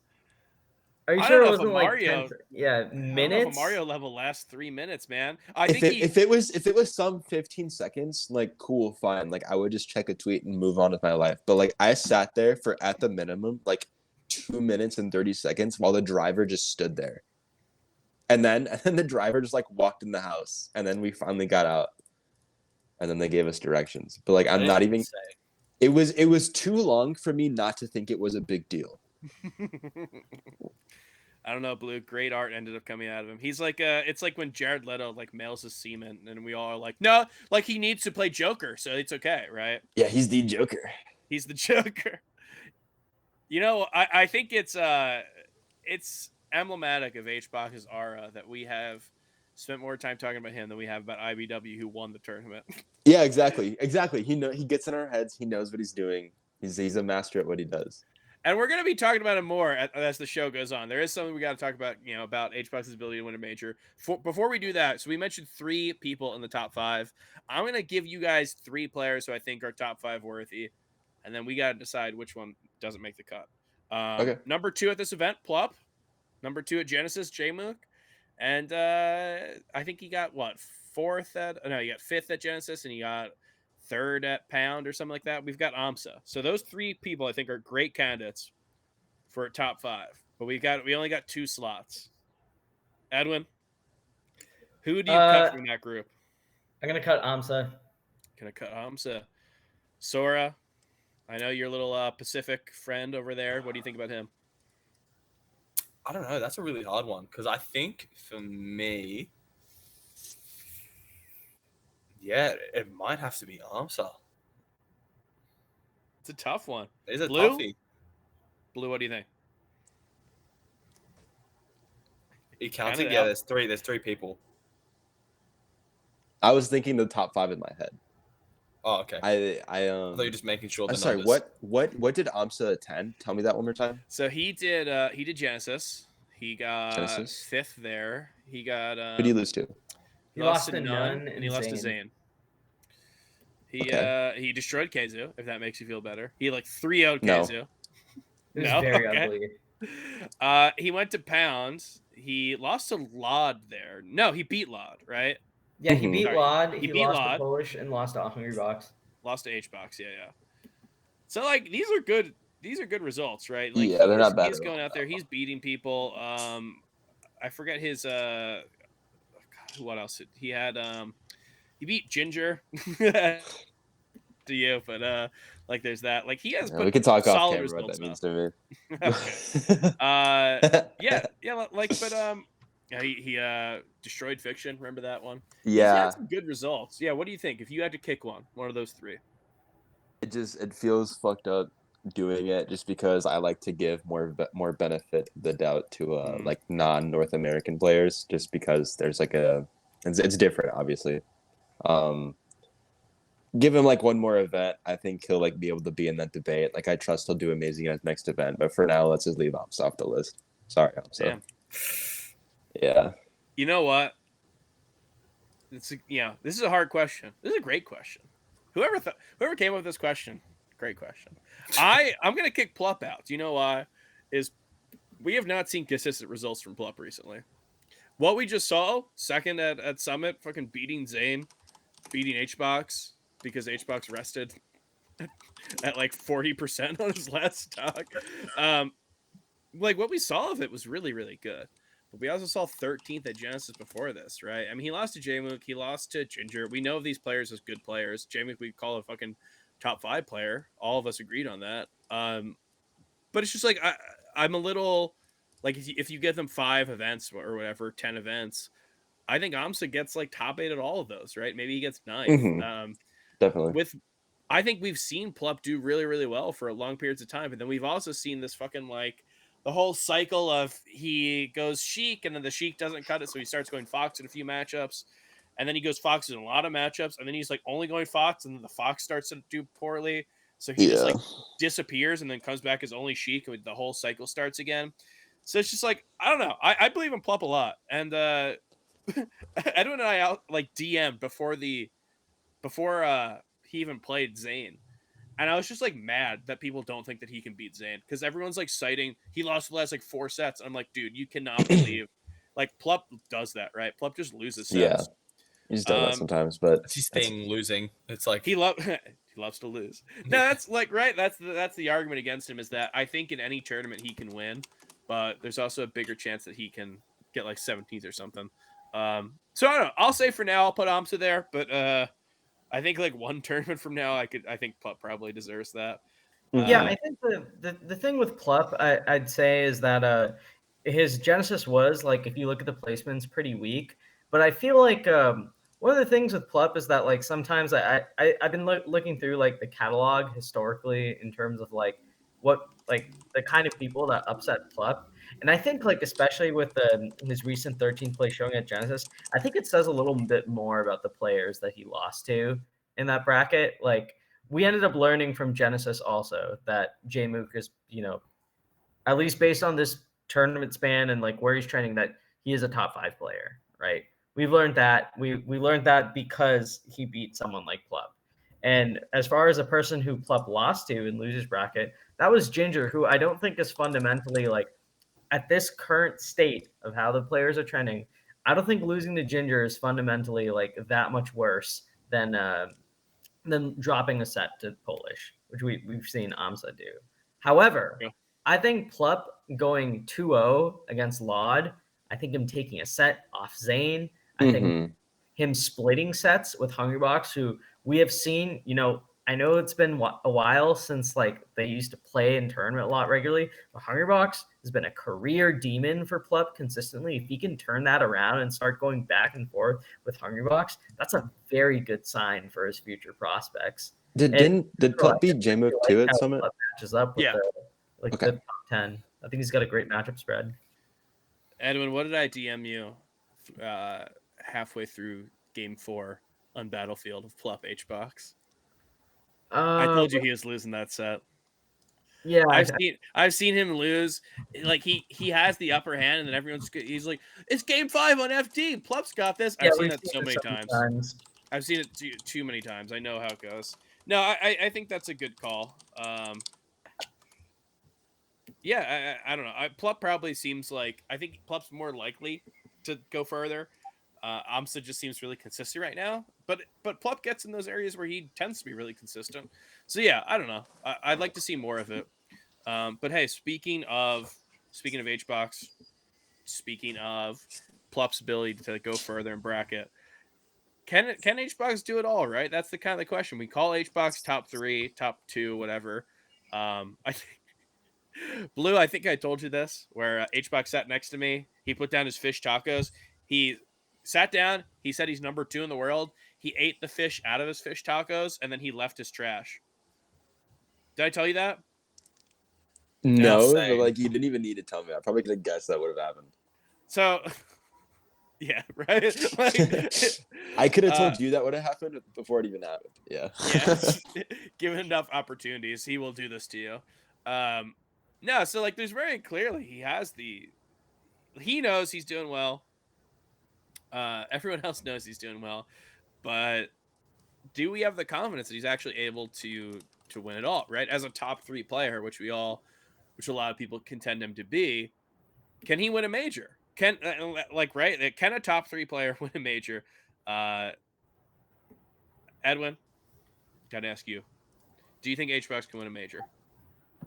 Are you I sure don't it know if a wasn't like Mario. 10? Yeah, I don't know if a minutes. Mario level lasts 3 minutes, man. If it was some 15 seconds, like cool, fine. Like I would just check a tweet and move on with my life. But like I sat there for at the minimum like 2 minutes and 30 seconds while the driver just stood there. And then the driver just like walked in the house, and then we finally got out. And then they gave us directions. But like I'm not even it was too long for me not to think it was a big deal. I don't know, Blue. Great art ended up coming out of him. He's like, it's like when Jared Leto like mails his semen, and we all are like, no, like he needs to play Joker, so it's okay, right? Yeah, he's the Joker. He's the Joker. You know, I think it's emblematic of HBox's aura that we have spent more time talking about him than we have about IBW, who won the tournament. Yeah, exactly. He gets in our heads. He knows what he's doing. He's a master at what he does. And we're going to be talking about it more as the show goes on. There is something we got to talk about, about HBox's ability to win a major. Before we do that, so we mentioned 3 people in the top 5. I'm going to give you guys 3 players who I think are top 5 worthy, and then we got to decide which one doesn't make the cut. Okay. Number 2 at this event, Plup. Number 2 at Genesis, Jmook. And I think he got, he got 5th at Genesis, and he got 3rd at Pound or something like that. We've got AMSA. So those 3 people I think are great candidates for a top 5. But we only got 2 slots. Edwin, who do you cut from that group? I'm gonna cut AMSA. Gonna cut AMSA. Sora, I know your little Pacific friend over there. What do you think about him? I don't know. That's a really hard one because I think for me, yeah, it might have to be AMSA. It's a tough one. It's a Blue? toughie. Blue, what do you think? You counting? Yeah, there's 3 people. I was thinking the top 5 in my head. Oh, okay. I thought you were just making sure. I'm sorry. What did AMSA attend? Tell me that one more time. So he did Genesis. He got Genesis? 5th there. He got Who did he lose to? He lost to None, and he lost to Zain. He destroyed Keizu, if that makes you feel better. He 3-0'd Keizu. It was very ugly. He went to Pound. He lost to Lod there. No, he beat Lod, right? Yeah, he beat Lod. He beat lost Lod. to Polish and lost to Hungrybox. Lost to HBox, yeah. So these are good. These are good results, right? Yeah, they're not bad. He's going out there. He's beating people. I forget his. What else? He had. He beat Ginger. To you, but there's that. He has. We can talk off camera results what that means to me. He destroyed Fiction. Remember that one? Yeah. He had some good results. Yeah. What do you think? If you had to kick one of those 3, it feels fucked up doing it just because I like to give more benefit of the doubt to non-North American players just because there's it's different obviously. Give him one more event. I think he'll be able to be in that debate. I trust he'll do amazing at his next event. But for now, let's just leave AMSA off the list. Sorry, AMSA. Yeah. You know what? This is a hard question. This is a great question. Whoever came up with this question, great question. I'm gonna kick Plup out. Do you know why? Is we have not seen consistent results from Plup recently. What we just saw, 2nd at Summit, fucking beating Zain, beating HBox because HBox rested at 40% on his last stock. What we saw of it was really, really good. But we also saw 13th at Genesis before this, right? I mean, he lost to Jmook, he lost to Ginger. We know of these players as good players. Jmook we call a fucking top 5 player. All of us agreed on that. But it's just I'm a little if you get them 5 events or whatever, 10 events, I think AMSA gets top 8 at all of those, right? Maybe he gets 9th. Mm-hmm. Definitely. I think we've seen Plup do really, really well for long periods of time, but then we've also seen this fucking the whole cycle of he goes Sheik and then the Sheik doesn't cut it, so he starts going Fox in a few matchups, and then he goes Fox in a lot of matchups, and then he's only going Fox, and then the Fox starts to do poorly, so he just disappears and then comes back as only Sheik, and the whole cycle starts again. So it's just I don't know. I believe in Plup a lot, and Edwin and I like DM'd before he even played Zain. And I was just like mad that people don't think that he can beat Zain because everyone's like citing he lost the last like 4 sets. I'm like, dude, you cannot believe like Plup does that, right? Plup just loses Yeah, sets. he just does that sometimes, but It's his thing, losing. It's like he loves to lose. No, that's like right. That's the argument against him is that I think in any tournament he can win, but there's also a bigger chance that he can get like 17th or something. So I don't know. I'll say for now I'll put Amsa there, but I think like one tournament from now I think Plup probably deserves that. Yeah, I think the thing with Plup, I'd say is that his Genesis was like, if you look at the placements, pretty weak. But I feel like one of the things with Plup is that like sometimes I've been looking through like the catalog historically in terms of like what like the kind of people that upset Plup. And I think like especially with his recent 13th place showing at Genesis, I think it says a little bit more about the players that he lost to in that bracket. Like we ended up learning from Genesis also that Jmook is, at least based on this tournament span and like where he's training, that he is a top 5 player, right? We've learned that. We learned that because he beat someone like Plup. And as far as a person who Plup lost to in losers bracket, that was Ginger, who I don't think is fundamentally like at this current state of how the players are trending. I don't think losing to Ginger is fundamentally like that much worse than dropping a set to Polish, which we've seen Amsa do. However, Yeah. I think Plup going 2-0 against Laud, I think him taking a set off Zain, I think him splitting sets with Hungrybox, who we have seen, I know it's been a while since like they used to play in tournament a lot regularly, but Hungrybox has been a career demon for Plup consistently. If he can turn that around and start going back and forth with Hungrybox, that's a very good sign for his future prospects. Did Plup beat Jmook too at Summit? Plup matches up with the Okay. top 10. I think he's got a great matchup spread. Edwin, what did I DM you halfway through game 4 on Battlefield of Plup Hbox? I told you he was losing that set. Yeah, I've seen him lose. Like he has the upper hand, and then he's like, "It's game 5 on FD. Plup's got this." I've seen that so many times. I've seen it too many times. I know how it goes. No, I think that's a good call. Yeah, I don't know. Plup probably seems like I think Plup's more likely to go further. Amsa just seems really consistent right now, but Plup gets in those areas where he tends to be really consistent. So yeah, I don't know. I'd like to see more of it. But hey, speaking of HBox, speaking of Plup's ability to go further in bracket, can HBox do it all? Right, that's the kind of the question. We call HBox top 3, top 2, whatever. I think Blue, I think I told you this, where HBox sat next to me. He put down his fish tacos. He sat down. He said he's number 2 in the world. He ate the fish out of his fish tacos, and then he left his trash. Did I tell you that? No, but like you didn't even need to tell me. I probably could have guessed that would have happened. So, yeah, right. Like, I could have told you that would have happened before it even happened. Yeah. Yeah. Given enough opportunities, he will do this to you. No, so like there's very clearly he knows he's doing well. Everyone else knows he's doing well, but do we have the confidence that he's actually able to win it all, right? As a top 3 player, which a lot of people contend him to be, can he win a major? Can a top 3 player win a major? Edwin, gotta ask you. Do you think HBox can win a major?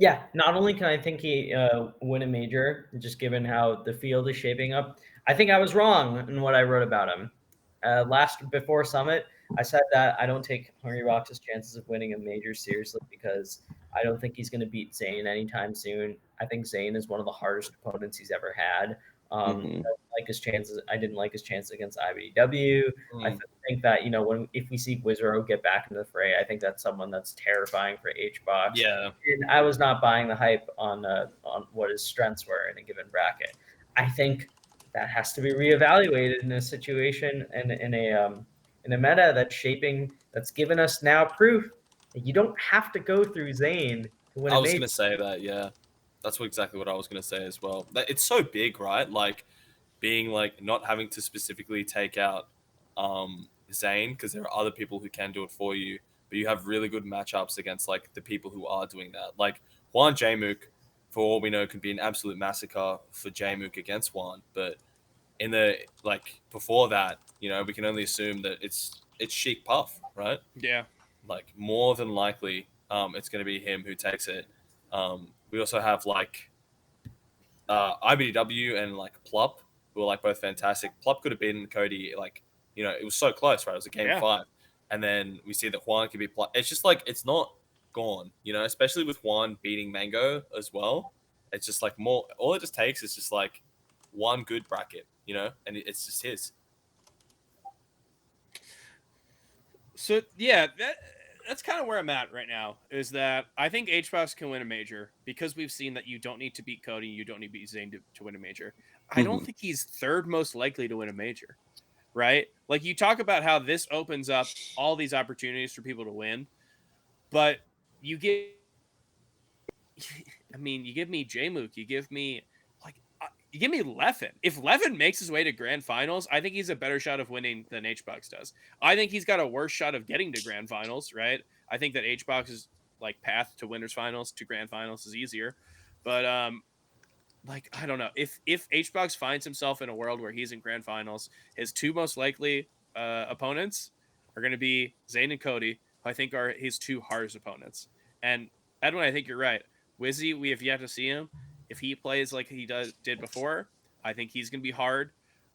Yeah, not only can I think he win a major, just given how the field is shaping up, I think I was wrong in what I wrote about him. Before Summit, I said that I don't take Hungrybox's chances of winning a major seriously because I don't think he's going to beat Zain anytime soon. I think Zain is one of the hardest opponents he's ever had. I didn't like his chances against IBDW. I think that if we see Wizaro get back into the fray, I think that's someone that's terrifying for HBox. Yeah, and I was not buying the hype on what his strengths were in a given bracket. I think that has to be reevaluated in a situation and in a meta that's given us now proof that you don't have to go through Zain to win. I was gonna say that. Yeah, that's exactly what I was gonna say as well. It's so big, right? Like being like not having to specifically take out Zain, because there are other people who can do it for you, but you have really good matchups against like the people who are doing that. Like Juan Jmook, for all we know, could be an absolute massacre for Jmook against Juan, but in the like before that, you know, we can only assume that it's Sheik Puff, right? Yeah. Like more than likely, it's going to be him who takes it. We also have like IBDW and like Plup, who are like both fantastic. Plup could have beaten Cody, like, you know, it was so close, right? It was a game 5. And then we see that Juan can be Plup. It's just like, it's not gone, you know, especially with Juan beating Mango as well. It's just like more, all it just takes is just like one good bracket, you know, and it's just his. So yeah, that's kind of where I'm at right now, is that I think HBox can win a major because we've seen that you don't need to beat Cody, you don't need to beat Zain to win a major. I don't think he's third most likely to win a major, right? Like, you talk about how this opens up all these opportunities for people to win, but you give, I mean, you give me Jmook, you give me you give me Leffen. If Leffen makes his way to grand finals, I think he's a better shot of winning than HBox does. I think he's got a worse shot of getting to grand finals, right? I think that HBox's like path to winners finals to grand finals is easier. But like, I don't know. If HBox finds himself in a world where he's in grand finals, his two most likely opponents are going to be Zain and Cody, who I think are his two hardest opponents. And Edwin, I think you're right. Wizzy, we have yet to see him. If he plays like he did before, I think he's going to be hard.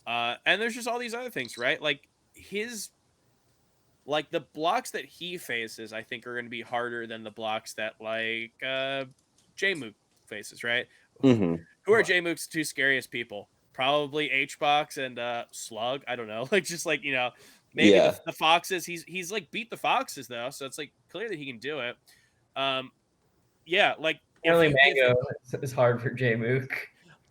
And there's just all these other things, right? Like the blocks that he faces, I think are going to be harder than the blocks that like Jmook faces, right? Who are Jmook's two scariest people? Probably HBox and Slug. I don't know. Like, just like, you know, maybe the Foxes. He's like beat the Foxes though, so it's like clear that he can do it. Yeah, like Apparently Mango is hard for Jmook.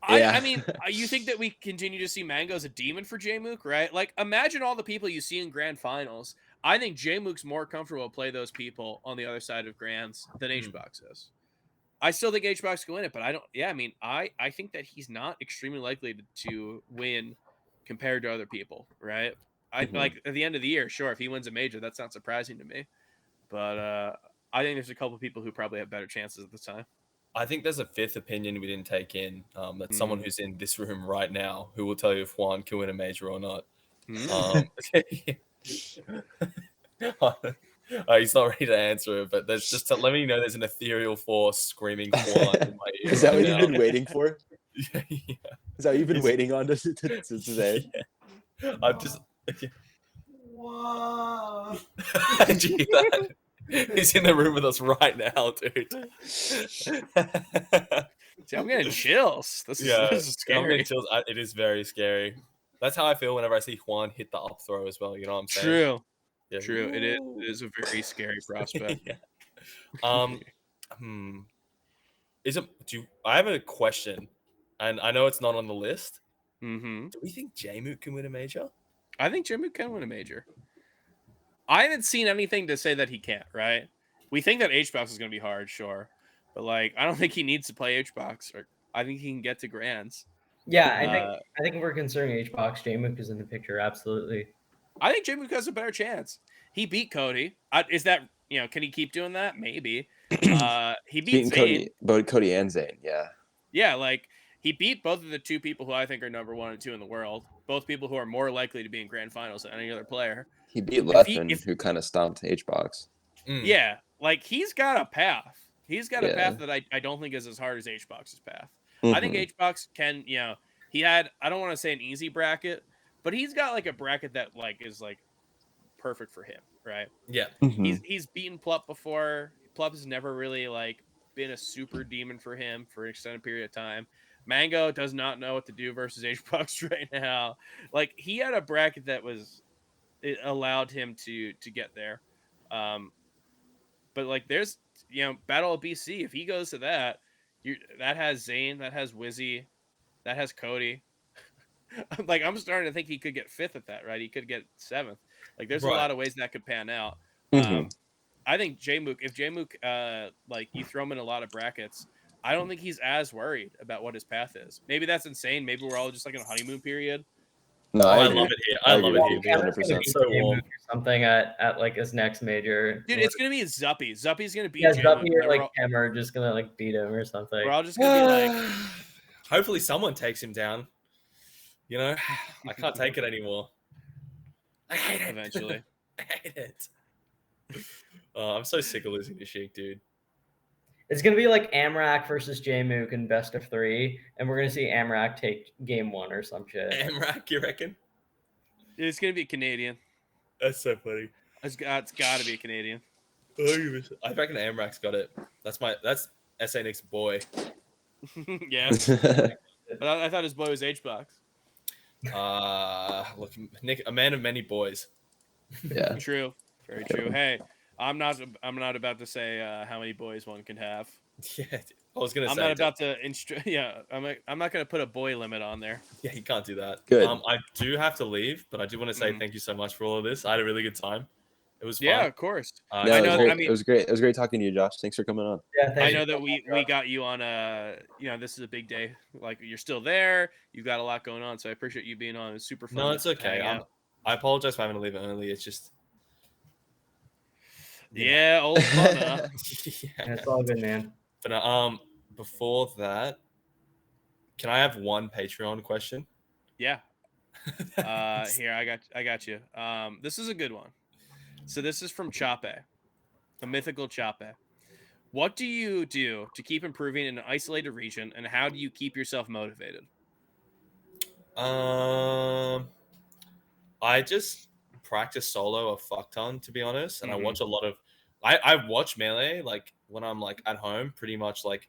I mean, you think that we continue to see Mango as a demon for Jmook, right? Like, imagine all the people you see in grand finals. I think Jmook's more comfortable to play those people on the other side of grands than HBox is. I still think HBox can win it, but I don't. Yeah, I mean, I think that he's not extremely likely to win compared to other people, right? Like at the end of the year, sure, if he wins a major, that's not surprising to me. But I think there's a couple people who probably have better chances at the time. I think there's a fifth opinion we didn't take in. That's someone who's in this room right now who will tell you if Juan can win a major or not. He's not ready to answer it, but there's just to let me know there's an ethereal force screaming Juan in my ear. Is that what you've been waiting for? Yeah. Is that what you've been waiting on to say? Yeah. I'm just. Wow. He's in the room with us right now, dude. See, I'm getting chills. This is scary. I'm getting chills. It is very scary. That's how I feel whenever I see Juan hit the up throw as well. You know what I'm saying? True. Yeah. True. It is a very scary prospect. Yeah. I have a question, and I know it's not on the list. Do we think Jmook can win a major? I think Jmook can win a major. I haven't seen anything to say that he can't, right? We think that HBox is going to be hard, sure. But, like, I don't think he needs to play HBox. Or I think he can get to grands. Yeah, I think if we're considering HBox, Jmook is in the picture, absolutely. I think Jmook has a better chance. He beat Cody. Is that, you know, can he keep doing that? Maybe. He beat Zain. Cody and Zain, yeah. Yeah, like, he beat both of the two people who I think are number 1 and 2 in the world. Both people who are more likely to be in grand finals than any other player. He beat Leffen, who kind of stomped HBox. Yeah, like, he's got a path. He's got a path that I don't think is as hard as HBox's path. I think HBox can, you know, he had, I don't want to say an easy bracket, but he's got like a bracket that like is like perfect for him, right? Yeah. He's beaten Plup before. Plup has never really like been a super demon for him for an extended period of time. Mango does not know what to do versus HBox right now. Like, he had a bracket that it allowed him to get there. But like, there's, you know, Battle of BC. If he goes to that, that has Zain, that has Wizzy, that has Cody. Like, I'm starting to think he could get 5th at that, right? He could get 7th. Like, there's a lot of ways that could pan out. I think Jmook, if Jmook, like, you throw him in a lot of brackets, I don't think he's as worried about what his path is. Maybe that's insane. Maybe we're all just like in a honeymoon period. No, Oh, I I agree. love it here. I love agree it with here. you, Cameron's gonna 100%. beat So Jmook warm. or something at like his next major. Dude, it's gonna be Zuppy. Zuppy's gonna beat Yeah, Jmook, Zuppy and or then like Cameron are just gonna like beat him or something. we're all just gonna be like, Hopefully someone takes him down. You know, I can't take it anymore. I hate it. eventually. I hate it. I'm so sick of losing to Sheik, dude. It's gonna be like Amrak versus Jmook in best of 3, and we're gonna see Amrak take game 1 or some shit. Amrak, you reckon? It's gonna be Canadian. That's so funny. It's got to be a Canadian. I reckon Amrak's got it. That's SA Nick's boy. Yeah, but I thought his boy was Hbox. Look, Nick, a man of many boys. Yeah. True, very true. Hey, I'm not about to say how many boys one can have. Yeah, I was gonna I'm say. not about to Yeah, I'm not gonna put a boy limit on there. Yeah, you can't do that. Good. I do have to leave, but I do want to say thank you so much for all of this. I had a really good time. It was fun. Yeah, of course. No, I know. I mean, it was great. It was great talking to you, Josh. Thanks for coming on. Yeah, I thanks know for that coming we on, got you on this is a big day. Like you're still there. You've got a lot going on, so I appreciate you being on. It's super fun. No, it's to okay. hang out. I apologize for having to leave it early. It's just Yeah, old fun, huh? Yeah, it's all good, man. But before that, can I have one Patreon question? Yeah. Here I got you. This is a good one. So this is from Chape, the mythical Chape. What do you do to keep improving in an isolated region, and how do you keep yourself motivated? I just practice solo a fuck ton, to be honest, and Mhm. I watch a lot of. I watch Melee like when I'm like at home, pretty much like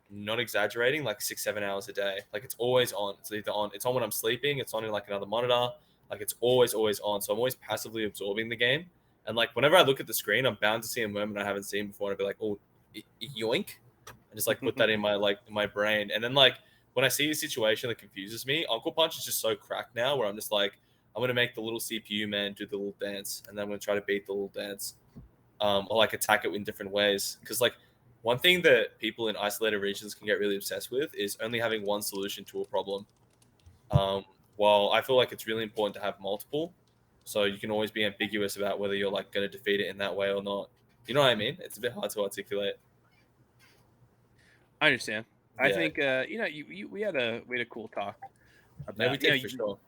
not exaggerating, like 6-7 hours a day. Like it's always on. It's either on. It's on when I'm sleeping. It's on in like another monitor. Like it's always on. So I'm always passively absorbing the game. And like whenever I look at the screen, I'm bound to see a moment I haven't seen before. And I'd be like, oh, yoink, and just like put that in my brain. And then like when I see a situation that confuses me, Uncle Punch is just so cracked now, where I'm just like, I'm gonna make the little CPU man do the little dance, and then I'm gonna try to beat the little dance, or like attack it in different ways. Because like one thing that people in isolated regions can get really obsessed with is only having one solution to a problem. While I feel like it's really important to have multiple, so you can always be ambiguous about whether you're like going to defeat it in that way or not. You know what I mean? It's a bit hard to articulate. I understand. I Yeah. think we had a cool talk about Yeah, we did for sure.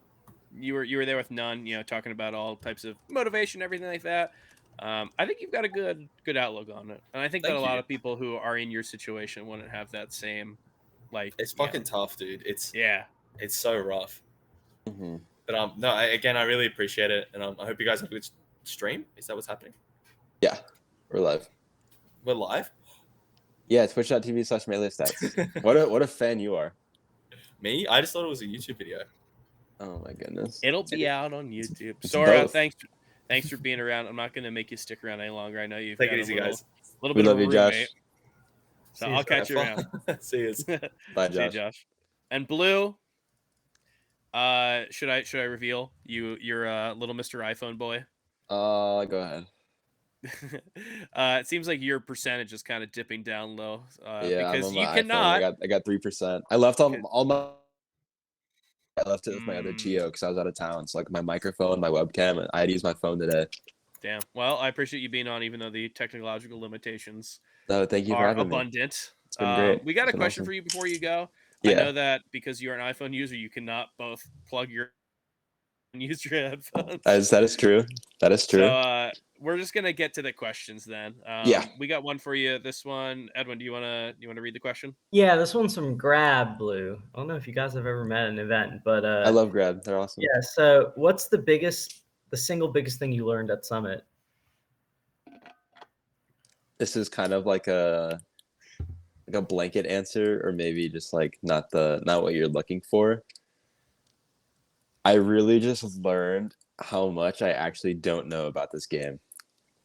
You were there with None, talking about all types of motivation, everything like that. I think you've got a good outlook on it, and I think that Thank a lot you. of people who are in your situation wouldn't have that same, like. It's fucking tough, dude. It's so rough. Mm-hmm. But no, I really appreciate it, and I hope you guys have a good stream. Is that what's happening? Yeah, we're live. We're live. Yeah, twitch.tv/melee-stats. What a fan you are. Me? I just thought it was a YouTube video. Oh my goodness. It'll be out on YouTube. It's Sora, both. thanks for being around. I'm not gonna make you stick around any longer. I know you've Take got it easy, guys. a little We bit love of a you, Josh. roommate. So See you, I'll catch you around. See you. Bye, See you, Josh. Josh. And Blue, should I reveal you're little Mr. iPhone boy? Go ahead. It seems like your percentage is kind of dipping down low. Yeah, because I'm on you my iPhone. cannot. I got 3%. I left all my. I left it with my other Mm. Geo because I was out of town. So like my microphone, my webcam, and I had to use my phone today. Damn. Well, I appreciate you being on, even though the technological limitations No, thank you for are having me. abundant. It's been great. We got a It's been question awesome. for you before you go. Yeah. I know that because you're an iPhone user, you cannot both plug your and use your headphones. That is true. That is true. So we're just gonna get to the questions then. Yeah. We got one for you. This one, Edwin, do you wanna read the question? Yeah, this one's from Grab Blue. I don't know if you guys have ever met at an event, but I love Grab. They're awesome. yeah. So, what's the single biggest thing you learned at Summit? This is kind of like a blanket answer, or maybe just like not what you're looking for. I really just learned how much I actually don't know about this game.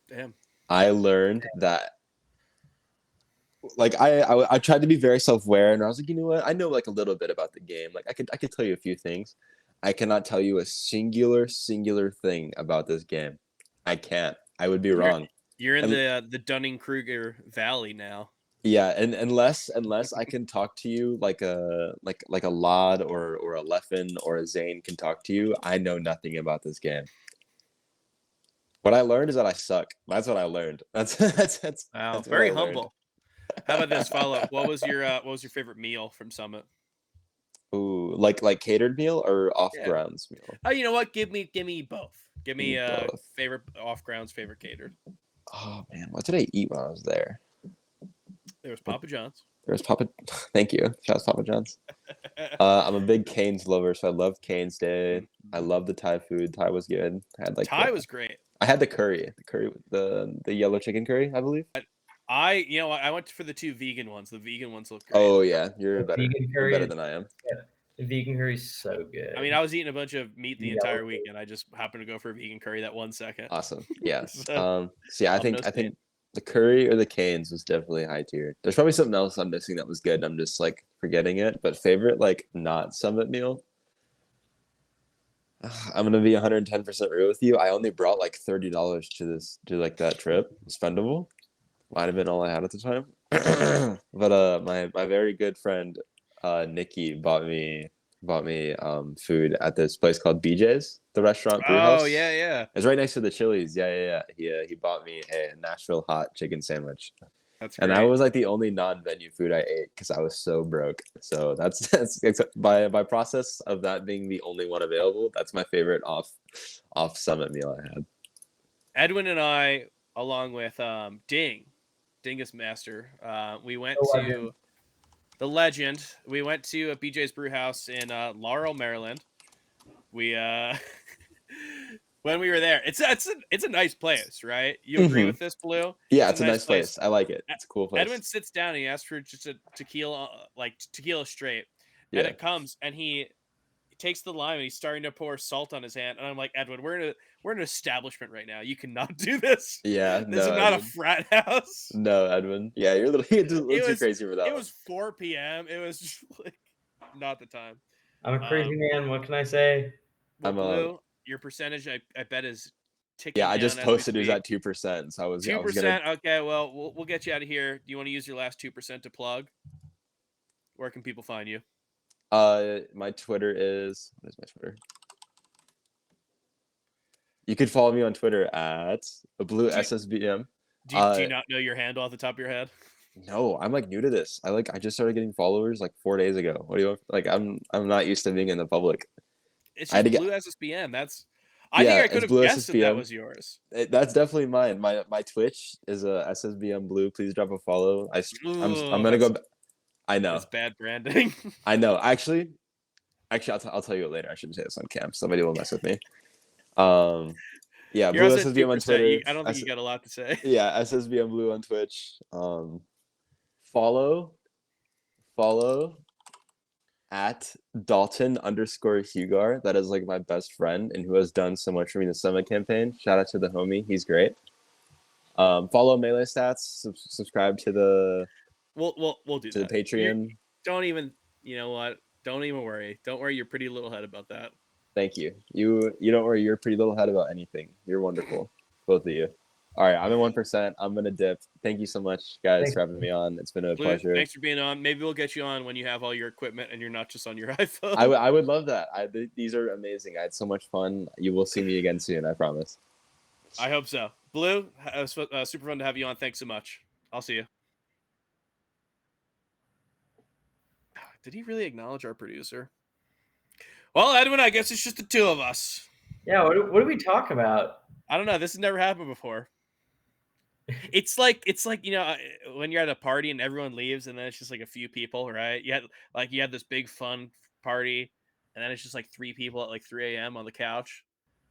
Damn. I learned that, like, I tried to be very self-aware, and I was like, you know what? I know like a little bit about the game. Like, I could tell you a few things. I cannot tell you a singular thing about this game. I can't. I would be wrong. You're in the Dunning-Kruger Valley now. Yeah, and unless I can talk to you like a Lod or a Leffen or a Zain can talk to you, I know nothing about this game. What I learned is that I suck. That's what I learned. That's Wow, what very I learned. humble. How about this follow? What was your favorite meal from Summit? Ooh, like catered meal or off Yeah. grounds meal? Oh, you know what? Give me both. Give me Both. favorite off grounds, favorite catered. Oh man, what did I eat when I was there? There was Papa John's. There was Papa. Thank you. Shout out Papa John's. I'm a big Cane's lover, so I love Cane's Day. I love the Thai food. Thai was good. I had Thai was great. I had the curry, the yellow chicken curry, I believe. I went for the 2 vegan ones. The vegan ones look great. Oh yeah, you're The better. vegan You're curry better is- than I am. The vegan curry's so good. I mean, I was eating a bunch of meat the Yellow entire curry. week, and I just happened to go for a vegan curry that 1 second. Awesome. Yeah. So, So yeah, I I'm think no saint. the curry or the Cane's was definitely high tier. There's probably something else I'm missing that was good. I'm just like forgetting it. But favorite like not Summit meal. I'm gonna be 110% real with you. I only brought like $30 to like that trip. Spendable. Might have been all I had at the time. But my very good friend Nikki bought me food at this place called BJ's, the restaurant brew house. Oh yeah. It's right next to the Chili's. Yeah. He bought me a Nashville hot chicken sandwich. That's And great. that was like the only non-venue food I ate because I was so broke. So that's by process of that being the only one available. That's my favorite off Summit meal I had. Edwin and I, along with Dingus Master, we went The to legend. the legend. We went to a BJ's Brew House in Laurel, Maryland. We when we were there, it's a nice place, right? You agree Mhm. with this, Blue? Yeah, it's a nice place. I like it. It's a cool place. Edwin sits down and he asks for just a tequila, like tequila straight, Yeah. and it comes and he takes the lime and he's starting to pour salt on his hand, and I'm like, Edwin, we're in an establishment right now. You cannot do this. Yeah, This no, is not Edwin. a frat house. No, Edwin. Yeah, you're a little too was- crazy for that. It one. was 4 p.m. It was just like not the time. I'm a crazy man. What can I say? Well, I'm Blue, your percentage, I bet, is ticking. Yeah, I down just as we posted it was speak. at 2%. So I was 2%. gonna. Okay, well, we'll get you out of here. Do you want to use your last 2% to plug? Where can people find you? My Twitter is what is my Twitter? You could follow me on Twitter at Blue SSBM. Do you not know your handle off the top of your head? No, I'm like new to this. I just started getting followers like 4 days ago. What do you want? Like I'm not used to being in the public. It's I had just to Blue SSBM. I think I could have Blue guessed that SSBM. was yours. That's definitely mine. My Twitch is a SSBM Blue. Please drop a follow. I'm gonna go. I know. It's bad branding. I know. Actually, I'll tell you it later. I shouldn't say this on cam. Somebody will mess with me. Yeah, You're Blue also at SSBM on 2%. Twitter. I don't think you got a lot to say. Yeah, SSBM Blue on Twitch. Follow at Dalton_Hugar. That is like my best friend and who has done so much for me in the Summit campaign. Shout out to the homie. He's great. Follow Melee Stats. Subscribe to the We'll do to that. the Patreon. Don't even. You know what? Don't even worry. Don't worry your pretty little head about that. Thank you. You don't worry your pretty little head about anything. You're wonderful, both of you. All right, I'm at 1%. I'm gonna dip. Thank you so much, guys, for having me on. It's been a Blue, pleasure. thanks for being on. Maybe we'll get you on when you have all your equipment and you're not just on your iPhone. I would love that. These are amazing. I had so much fun. You will see me again soon. I promise. I hope so. Blue, super fun to have you on. Thanks so much. I'll see you. Did he really acknowledge our producer? Well, Edwin, I guess it's just the two of us. Yeah, what do we talk about? I don't know. This has never happened before. It's like when you're at a party and everyone leaves and then it's just like a few people, right? You had this big fun party and then it's just like 3 people at like 3 a.m. on the couch.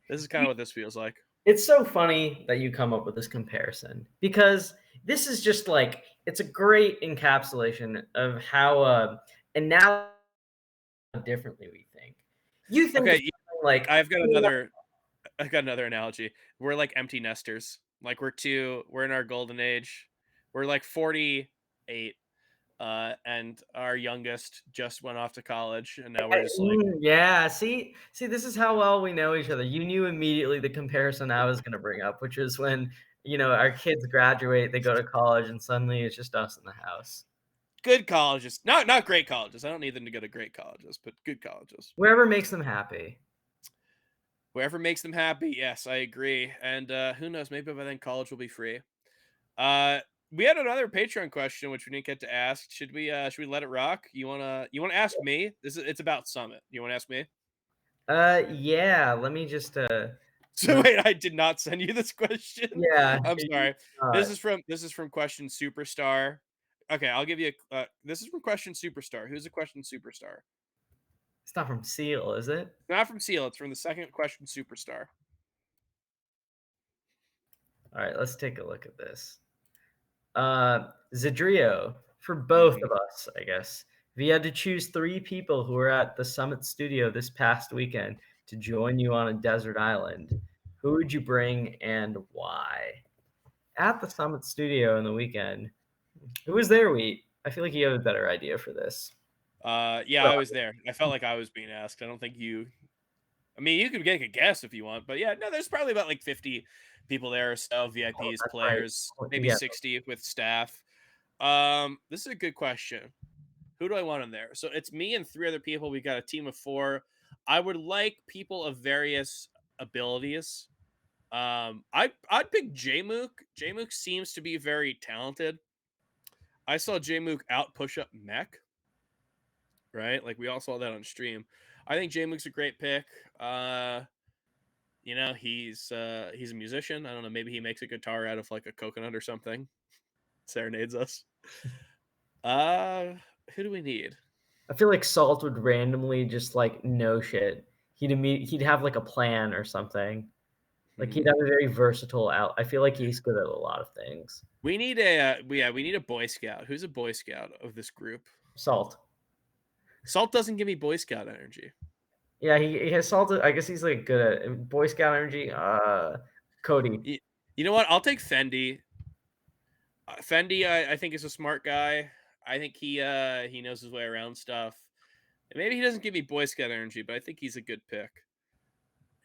This is kind of what this feels like. It's so funny that you come up with this comparison because this is just like it's a great encapsulation of how and now differently we think. You think Okay, like I've got another analogy. We're like empty nesters. Like we're in our golden age. We're like 48, and our youngest just went off to college, and now we're just like, yeah. See, this is how well we know each other. You knew immediately the comparison I was going to bring up, which is when our kids graduate, they go to college, and suddenly it's just us in the house. Good colleges, not great colleges. I don't need them to go to great colleges, but good colleges. Wherever makes them happy. Wherever makes them happy. Yes, I agree. And who knows? Maybe by then college will be free. We had another Patreon question which we didn't get to ask. Should we let it rock? You wanna ask me? It's about Summit. You wanna ask me? Yeah. Let me just. So wait, I did not send you this question. Yeah. I'm sorry. This is from Question Superstar. Okay, I'll give you a. This is from Question Superstar. Who's a Question Superstar? It's not from Seal, is it? Not from Seal. It's from the second Question Superstar. All right, let's take a look at this. Zadrio, for both of us, I guess. If you had to choose 3 people who were at the Summit Studio this past weekend to join you on a desert island, who would you bring and why? At the Summit Studio in the weekend, who was there, Wheat? I feel like you have a better idea for this. Yeah, I was there. I felt like I was being asked. I don't think you. I mean, you could make a guess if you want, but yeah, no, there's probably about like 50 people there or so, VIPs, that's players, right. maybe Yeah. 60 with staff. This is a good question. Who do I want in there? So it's me and 3 other people. We got a team of 4. I would like people of various abilities. I'd pick Jmook. Jmook seems to be very talented. I saw Jmook out push up Mech. Right? Like we all saw that on stream. I think Jmook's a great pick. He's a musician. I don't know, maybe he makes a guitar out of like a coconut or something. Serenades us. Who do we need? I feel like Salt would randomly just like no shit. He'd have like a plan or something. Like he'd have a very versatile out. I feel like he's good at a lot of things. We need a Boy Scout. Who's a Boy Scout of this group? Salt. Salt doesn't give me Boy Scout energy. Yeah, he has Salt. I guess he's like good at Boy Scout energy. Cody. You know what? I'll take Fendi. Fendi, I think is a smart guy. I think he knows his way around stuff. And maybe he doesn't give me Boy Scout energy, but I think he's a good pick.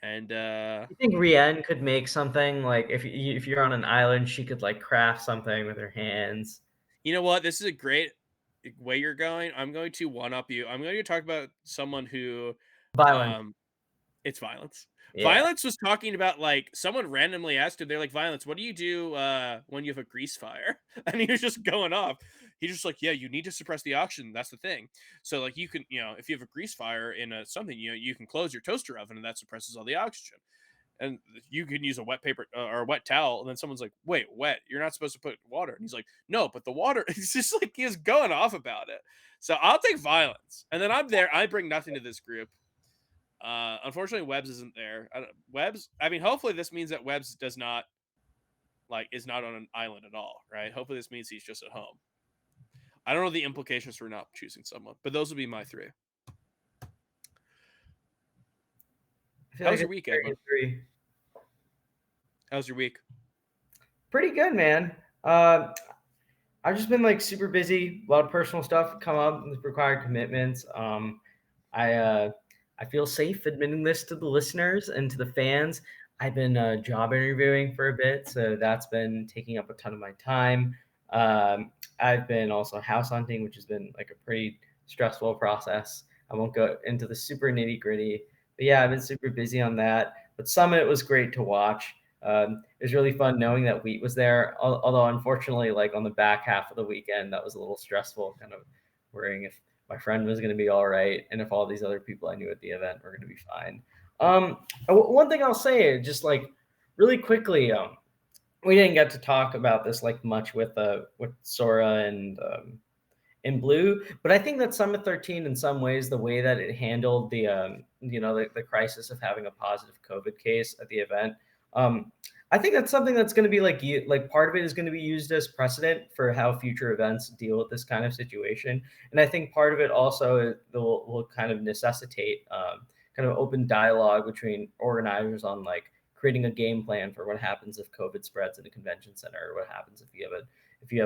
And you think Rienne could make something like if you're on an island, she could like craft something with her hands. You know what? This is a great way you're going. I'm going to one up you. I'm going to talk about someone who Violent. It's Violence. Yeah. Violence was talking about like someone randomly asked him, they're like, Violence, what do you do when you have a grease fire? And he was just going off. He's just like, yeah, you need to suppress the oxygen. That's the thing. So like you can, if you have a grease fire in something, you can close your toaster oven and that suppresses all the oxygen. And you can use a wet paper or a wet towel. And then someone's like, wait, wet? You're not supposed to put water. And he's like, no, but the water. It's just like he's going off about it. So I'll take Violence. And then I'm there. I bring nothing to this group. Unfortunately, Webbs isn't there. Hopefully this means that Webbs is not on an island at all, right? Hopefully this means he's just at home. I don't know the implications for not choosing someone, but those would be my 3. How was your week, Evan? How's your week? Pretty good, man. I've just been like super busy. A lot of personal stuff come up with required commitments. I feel safe admitting this to the listeners and to the fans. I've been job interviewing for a bit, so that's been taking up a ton of my time. I've been also house hunting, which has been like a pretty stressful process. I won't go into the super nitty gritty, but yeah, I've been super busy on that. But Summit was great to watch. It was really fun knowing that Wheat was there. Although unfortunately, like on the back half of the weekend, that was a little stressful, kind of worrying if my friend was going to be all right and if all these other people I knew at the event were going to be fine. One thing I'll say, just like really quickly, we didn't get to talk about this like much with Sora and Blue, but I think that Summit 13 in some ways, the way that it handled the crisis of having a positive COVID case at the event, I think that's something that's going to be like part of it is going to be used as precedent for how future events deal with this kind of situation. And I think part of it also will kind of necessitate kind of open dialogue between organizers on like creating a game plan for what happens if COVID spreads in a convention center, or what happens if you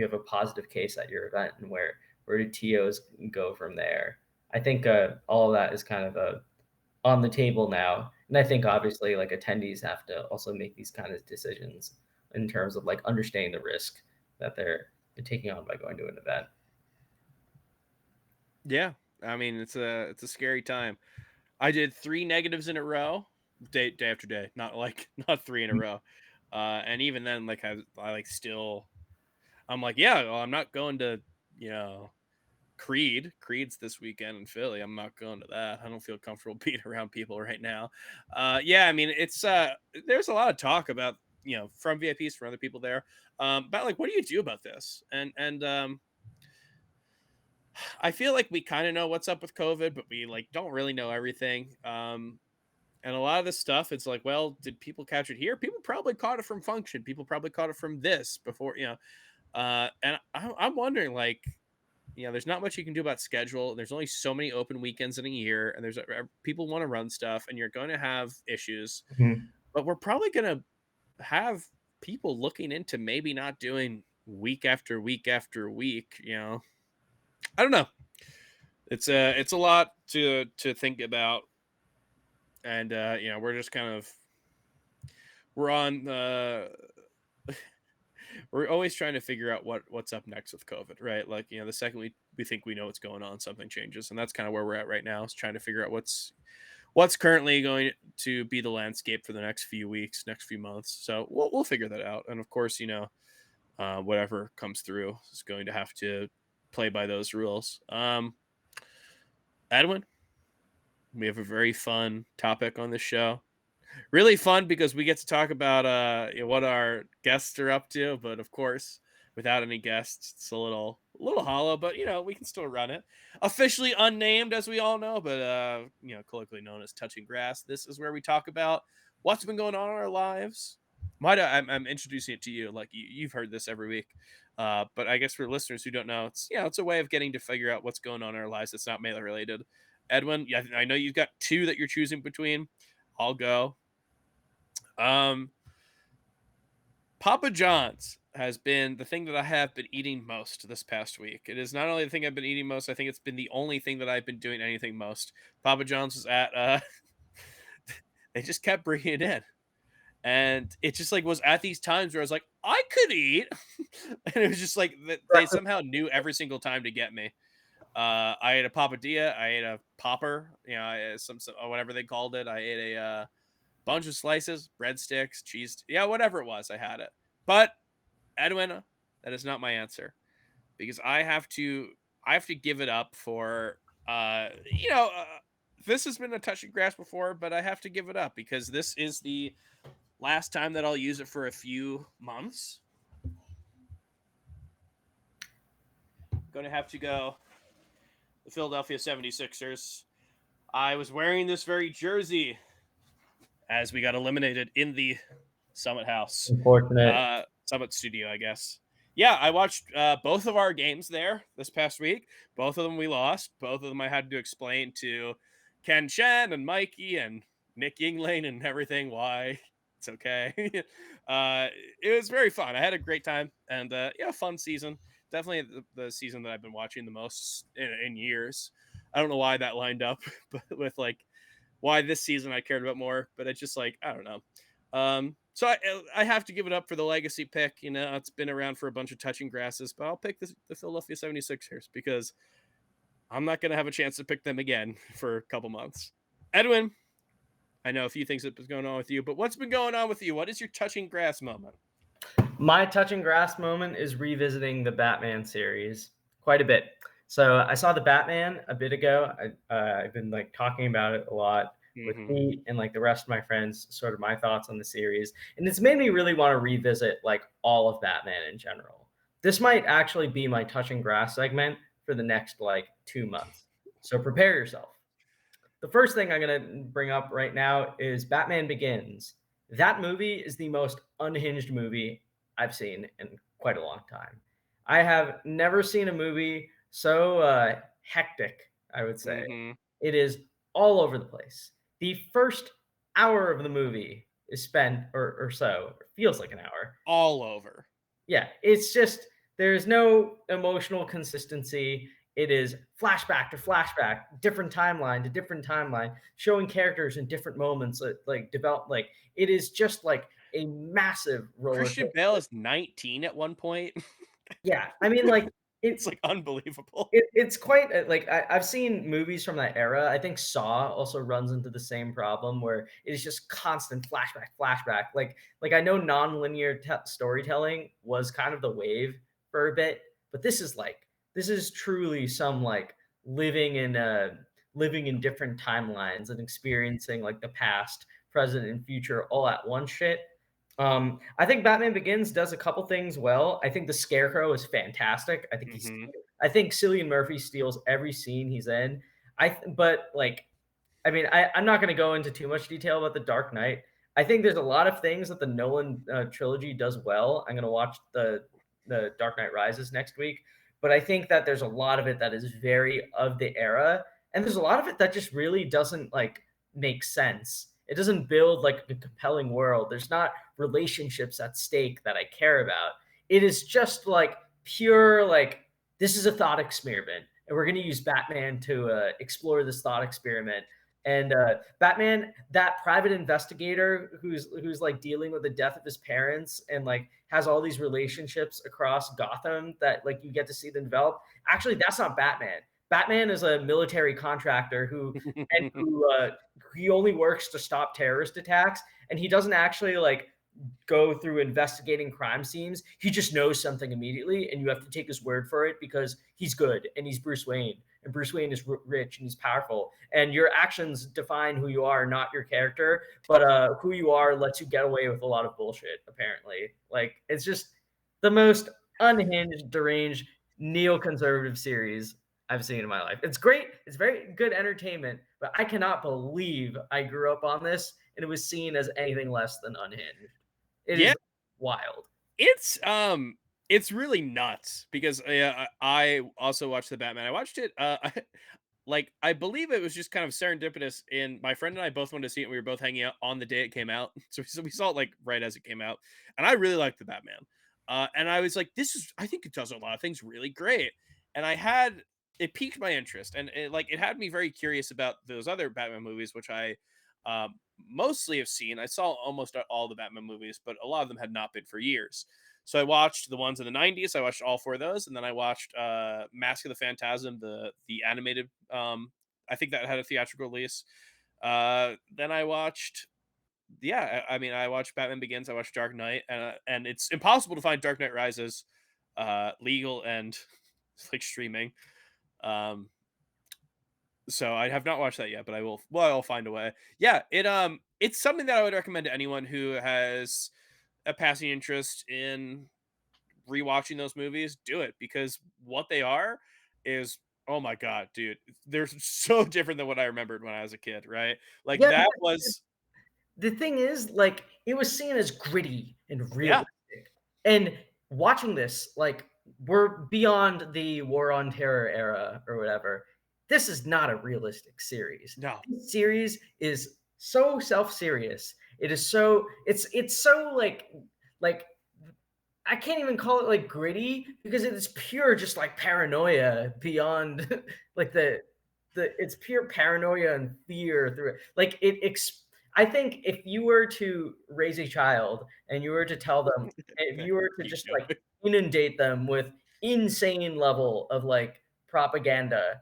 have a positive case at your event, and where do TOs go from there. I think all of that is kind of on the table now. And I think obviously like attendees have to also make these kind of decisions in terms of like understanding the risk that they're taking on by going to an event. Yeah, I mean it's a scary time. I did 3 negatives in a row, day after day, not 3 in a row, and even then, like I like still, I'm like, yeah, well, I'm not going to, you know, Creed's this weekend in Philly. I'm not going to that. I don't feel comfortable being around people right now. Yeah, I mean it's there's a lot of talk about, you know, from VIPs, from other people there, about like what do you do about this, and I feel like we kind of know what's up with COVID, but we like don't really know everything. And a lot of this stuff, it's like, well, did people catch it here? People probably caught it from Function. People probably caught it from this before, you know. And I'm wondering, like, you know, there's not much you can do about schedule. There's only so many open weekends in a year, and there's people want to run stuff, and you're going to have issues. Mhm. But we're probably going to have people looking into maybe not doing week after week after week. You know, I don't know. It's a lot to think about, and you know, we're just kind of we're on we're always trying to figure out what's up next with COVID, right? Like, you know, the second we think we know what's going on, something changes, and that's kind of where we're at right now, is trying to figure out what's currently going to be the landscape for the next few weeks, next few months. So we'll figure that out, and of course, you know, whatever comes through is going to have to play by those rules. Edwin, we have a very fun topic on this show. Really fun because we get to talk about what our guests are up to, but of course, without any guests, it's a little hollow, but you know, we can still run it. Officially unnamed, as we all know, but you know, colloquially known as Touching Grass. This is where we talk about what's been going on in our lives. I'm introducing it to you, like you've heard this every week, but I guess for listeners who don't know, it's, you know, it's a way of getting to figure out what's going on in our lives that's not Melee related. Edwin, yeah, I know you've got 2 that you're choosing between. I'll go. Papa John's has been the thing that I have been eating most this past week. It is not only the thing I've been eating most, I think it's been the only thing that I've been doing anything most. Papa John's was at they just kept bringing it in. And it just like was at these times where I was like, I could eat. And it was just like they somehow knew every single time to get me. I ate a papadilla, I ate a popper, you know, I ate some whatever they called it. I ate a bunch of slices, breadsticks, cheese, yeah, whatever it was, I had it. But Edwin, that is not my answer, because I have to give it up for you know, this has been a touching grass before, but I have to give it up because this is the last time that I'll use it for a few months. Going to have to go the Philadelphia 76ers. I was wearing this very jersey as we got eliminated in the Summit House. Unfortunate. Summit Studio, I guess. Yeah, I watched both of our games there this past week. Both of them we lost. Both of them I had to explain to Ken Chen and Mikey and Nick Yingling and everything why it's okay. It was very fun. I had a great time, and yeah, fun season. Definitely the season that I've been watching the most in years. I don't know why that lined up, but with like why this season I cared about more, but it's just like, I don't know. So I have to give it up for the legacy pick. You know, it's been around for a bunch of touching grasses, but I'll pick the Philadelphia 76ers because I'm not going to have a chance to pick them again for a couple months. Edwin, I know a few things that been going on with you, but what's been going on with you? What is your touching grass moment? My touching grass moment is revisiting the Batman series quite a bit. So I saw the Batman a bit ago. I've been like talking about it a lot with Pete and like the rest of my friends, sort of my thoughts on the series. And it's made me really want to revisit like all of Batman in general. This might actually be my touching grass segment for the next like 2 months. So prepare yourself. The first thing I'm going to bring up right now is Batman Begins. That movie is the most unhinged movie I've seen in quite a long time. I have never seen a movie so hectic, I would say. It is all over the place. The first hour of the movie is spent, or so, it feels like an hour. All over. Yeah, it's just, there's no emotional consistency. it is flashback to flashback, different timeline to different timeline, showing characters in different moments like develop. Like it is just like a massive roller Christian coaster. Bale is 19 at one point. Yeah, I mean, like It's like unbelievable. it's quite like I've seen movies from that era. I think Saw also runs into the same problem where it is just constant flashback. Like I know non-linear storytelling was kind of the wave for a bit, but this is truly some like living in different timelines and experiencing like the past, present, and future all at once shit. I think Batman Begins does a couple things well. I think the Scarecrow is fantastic. I think Cillian Murphy steals every scene he's in. But like, I mean, I'm not going to go into too much detail about the Dark Knight. I think there's a lot of things that the Nolan trilogy does well. I'm going to watch the Dark Knight Rises next week, but I think that there's a lot of it that is very of the era, and there's a lot of it that just really doesn't like make sense. It doesn't build like a compelling world. There's not relationships at stake that I care about. It is just like pure like this is a thought experiment, and we're going to use Batman to explore this thought experiment. And Batman, that private investigator who's like dealing with the death of his parents and like has all these relationships across Gotham that like you get to see them develop. Actually, that's not Batman. Batman is a military contractor who he only works to stop terrorist attacks, and he doesn't actually like go through investigating crime scenes. He just knows something immediately, and you have to take his word for it because he's good and he's Bruce Wayne, and Bruce Wayne is rich and he's powerful, and your actions define who you are, not your character. But who you are lets you get away with a lot of bullshit, apparently. Like it's just the most unhinged, deranged, neoconservative series I've seen in my life. It's great. It's very good entertainment, but I cannot believe I grew up on this and it was seen as anything less than unhinged. It is wild. It's really nuts because I also watched the Batman. I watched it I believe it was just kind of serendipitous in my friend and I both wanted to see it. And we were both hanging out on the day it came out. So we saw it like right as it came out. And I really liked the Batman. And I was like, I think it does a lot of things really great. And it piqued my interest, and it had me very curious about those other Batman movies, which I mostly have seen. I saw almost all the Batman movies, but a lot of them had not been for years. So I watched the ones in the 90s. I watched all four of those, and then I watched Mask of the Phantasm, the animated. I think that had a theatrical release. Then I watched. Yeah, I mean, I watched Batman Begins. I watched Dark Knight, and it's impossible to find Dark Knight Rises legal and like streaming. So I have not watched that yet, but I will. Well, I'll find a way. Yeah, it's something that I would recommend to anyone who has a passing interest in rewatching those movies. Do it, because what they are is, oh my god, dude, they're so different than what I remembered when I was a kid. Right? Like Yeah, that was. the thing is, like, it was seen as gritty and realistic. And watching this, like, we're beyond the War on Terror era or whatever. This is not a realistic series. No. This series is so self-serious. It is so it's so like I can't even call it like gritty because it's pure just like paranoia beyond like the it's pure paranoia and fear through it. Like I think if you were to raise a child and you were to tell them, if you were to just like inundate them with insane level of like propaganda,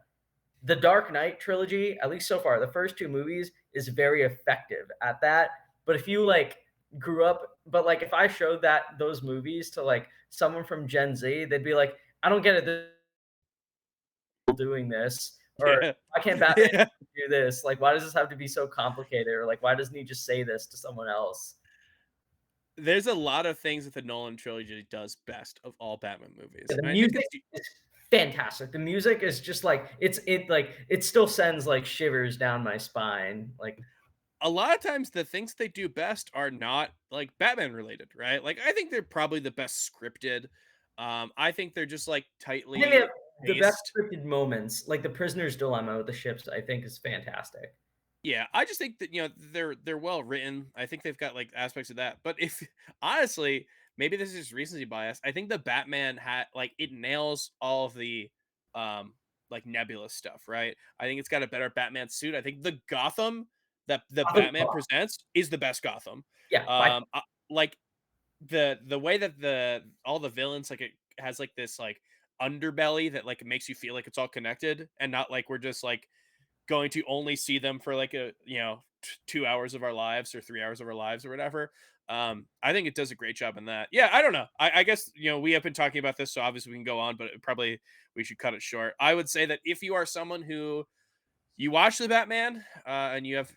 the Dark Knight trilogy, at least so far, the first two movies is very effective at that. But if you like grew up, but like if I showed those movies to like someone from Gen Z, they'd be like, I don't get it. Doing this, or why can't Batman do this? Like, why does this have to be so complicated? Or like, why doesn't he just say this to someone else? There's a lot of things that the Nolan trilogy does best of all Batman movies. The music is fantastic. The music is just like it still sends like shivers down my spine. Like a lot of times the things they do best are not like Batman related, right? Like I think they're probably the best scripted. I think they're just like tightly the best scripted moments, like the prisoner's dilemma with the ships, I think is fantastic. Yeah, I just think that they're well written. I think they've got like aspects of that. But if honestly, maybe this is recency bias. I think the Batman had like it nails all of the like nebulous stuff, right? I think it's got a better Batman suit. I think the Gotham that the Gotham Batman Gotham. presents is the best Gotham. Yeah, Like the way that all the villains, like, it has like this like underbelly that like makes you feel like it's all connected and not like we're just like going to only see them for like a 2 hours of our lives or 3 hours of our lives or whatever. I think it does a great job in that. Yeah, I don't know. I guess we have been talking about this, so obviously we can go on, but probably we should cut it short. I would say that if you are someone who you watch the Batman and you have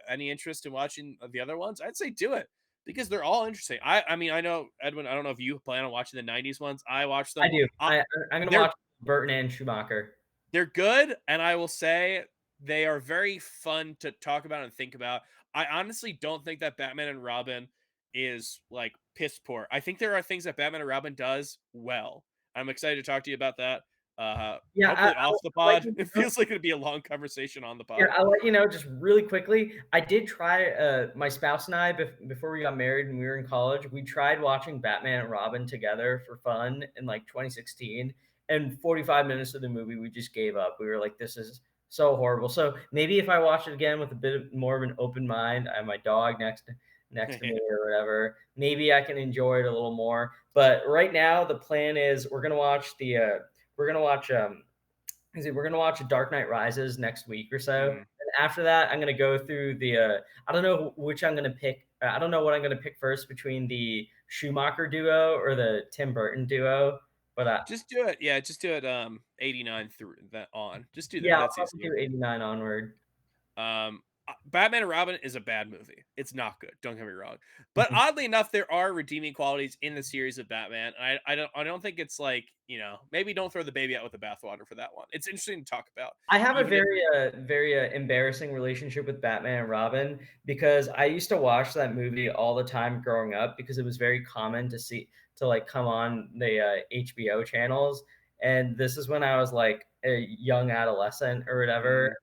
any interest in watching the other ones, I'd say do it because they're all interesting. I mean, I know Edwin. I don't know if you plan on watching the '90s ones. I watched them. I do. I'm gonna they're- watch Burton and Schumacher. They're good, and I will say they are very fun to talk about and think about. I honestly don't think that Batman and Robin is like piss poor. I think there are things that Batman and Robin does well. I'm excited to talk to you about that. Yeah, Hopefully off the I'll let pod. you It feels like it'd be a long conversation on the pod. Here, I'll let you know just really quickly. I did try, my spouse and I, before we got married and we were in college, we tried watching Batman and Robin together for fun in like 2016. And 45 minutes of the movie, we just gave up. We were like, this is so horrible. So maybe if I watch it again with a bit more of an open mind, I have my dog next to me or whatever, maybe I can enjoy it a little more. But right now, the plan is we're gonna watch we're gonna watch Dark Knight Rises next week or so. Mhm. And after that, I'm gonna go through I don't know which I'm gonna pick. I don't know what I'm gonna pick first between the Schumacher duo or the Tim Burton duo. But Just do it. Yeah, just do it 89 through that on. Just do that. yeah, I'll That's probably easier. do 89 onward. Batman and Robin is a bad movie. It's not good. Don't get me wrong. But oddly enough, there are redeeming qualities in the series of Batman. I don't think it's like, maybe don't throw the baby out with the bathwater for that one. It's interesting to talk about. I have a Even if- very embarrassing relationship with Batman and Robin because I used to watch that movie all the time growing up because it was very common to like come on the HBO channels. And this is when I was like a young adolescent or whatever.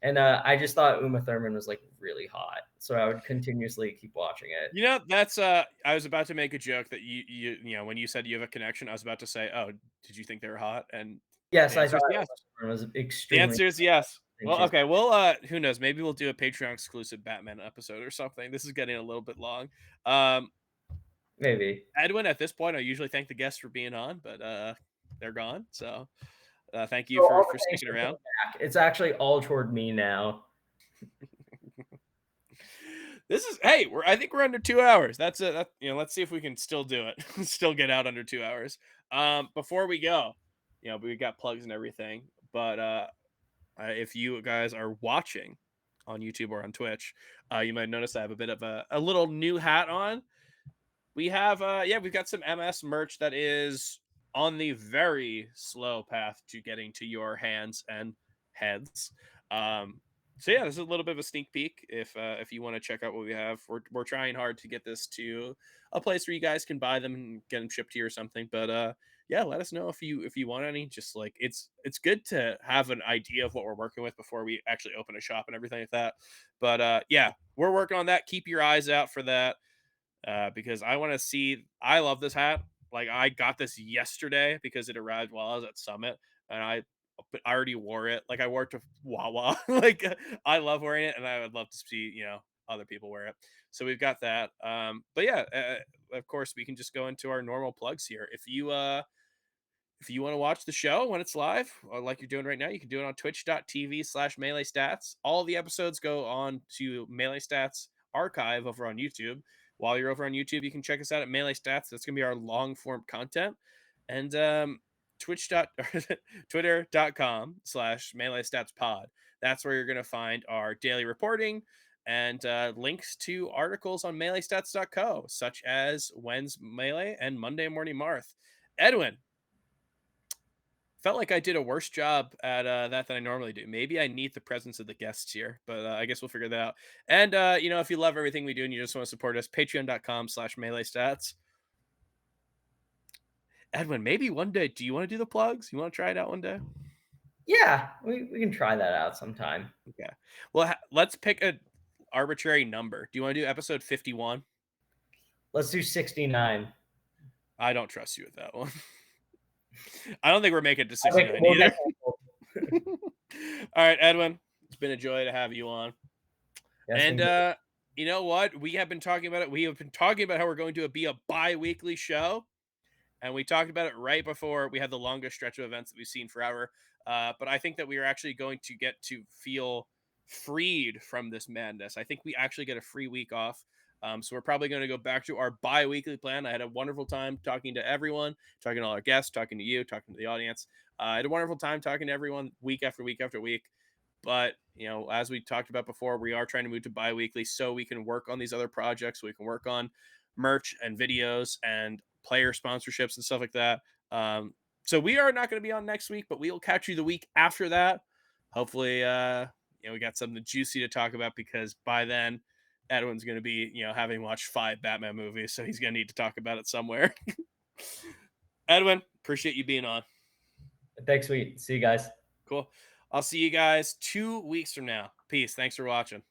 And I just thought Uma Thurman was like really hot, so I would continuously keep watching it. That's I was about to make a joke that you when you said you have a connection, I was about to say, "Oh, did you think they were hot?" And Yes, the I answer thought is yes. Uma Thurman was The extremely. answer is yes. Well, she's- okay. Well, who knows? Maybe we'll do a Patreon exclusive Batman episode or something. This is getting a little bit long. Maybe. Edwin, at this point, I usually thank the guests for being on, but they're gone. So thank you So for all the thanks sticking are around. back. It's actually all toward me now. I think we're under 2 hours. That's let's see if we can still do it. Still get out under 2 hours. Before we go, we got plugs and everything, but if you guys are watching on YouTube or on Twitch, you might notice I have a bit of a little new hat on. We have we've got some MS merch that is on the very slow path to getting to your hands and heads. So yeah, this is a little bit of a sneak peek. If you want to check out what we have, we're trying hard to get this to a place where you guys can buy them and get them shipped to you or something. But yeah, let us know if you want any. Just like it's good to have an idea of what we're working with before we actually open a shop and everything like that. But yeah, we're working on that. Keep your eyes out for that. Because I want to see. I love this hat. Like I got this yesterday because it arrived while I was at Summit, and I already wore it. Like I wore it to Wawa. Like I love wearing it, and I would love to see other people wear it. So we've got that. But yeah, of course we can just go into our normal plugs here. If you want to watch the show when it's live, like you're doing right now, you can do it on twitch.tv/melee stats. All the episodes go on to Melee Stats archive over on YouTube. While you're over on YouTube, you can check us out at Melee Stats. That's going to be our long form content. And twitter.com/Melee Stats Pod. That's where you're going to find our daily reporting and links to articles on meleestats.co, such as When's Melee and Monday Morning Marth. Edwin, felt like I did a worse job at that than I normally do. Maybe I need the presence of the guests here, but I guess we'll figure that out. And, if you love everything we do and you just want to support us, patreon.com/melee stats. Edwin, maybe one day, do you want to do the plugs? You want to try it out one day? Yeah, we can try that out sometime. Okay. Well, let's pick a arbitrary number. Do you want to do episode 51? Let's do 69. I don't trust you with that one. I don't think we're making it to I think 69 we'll either. get All right, Edwin, it's been a joy to have you on. Yes, And indeed. you know what? We have been talking about it. We have been talking about how we're going to be a bi-weekly show. And we talked about it right before we had the longest stretch of events that we've seen forever. But I think that we are actually going to get to feel freed from this madness. I think we actually get a free week off. So we're probably going to go back to our bi-weekly plan. I had a wonderful time talking to everyone, talking to all our guests, talking to you, talking to the audience. I had a wonderful time talking to everyone week after week after week. But, as we talked about before, we are trying to move to bi-weekly so we can work on these other projects. So we can work on merch and videos and player sponsorships and stuff like that. So we are not going to be on next week, but we will catch you the week after that. Hopefully, we got something juicy to talk about because by then Edwin's going to be, having watched 5 Batman movies. So he's going to need to talk about it somewhere. Edwin, appreciate you being on. Thanks, sweet. See you guys. Cool. I'll see you guys 2 weeks from now. Peace. Thanks for watching.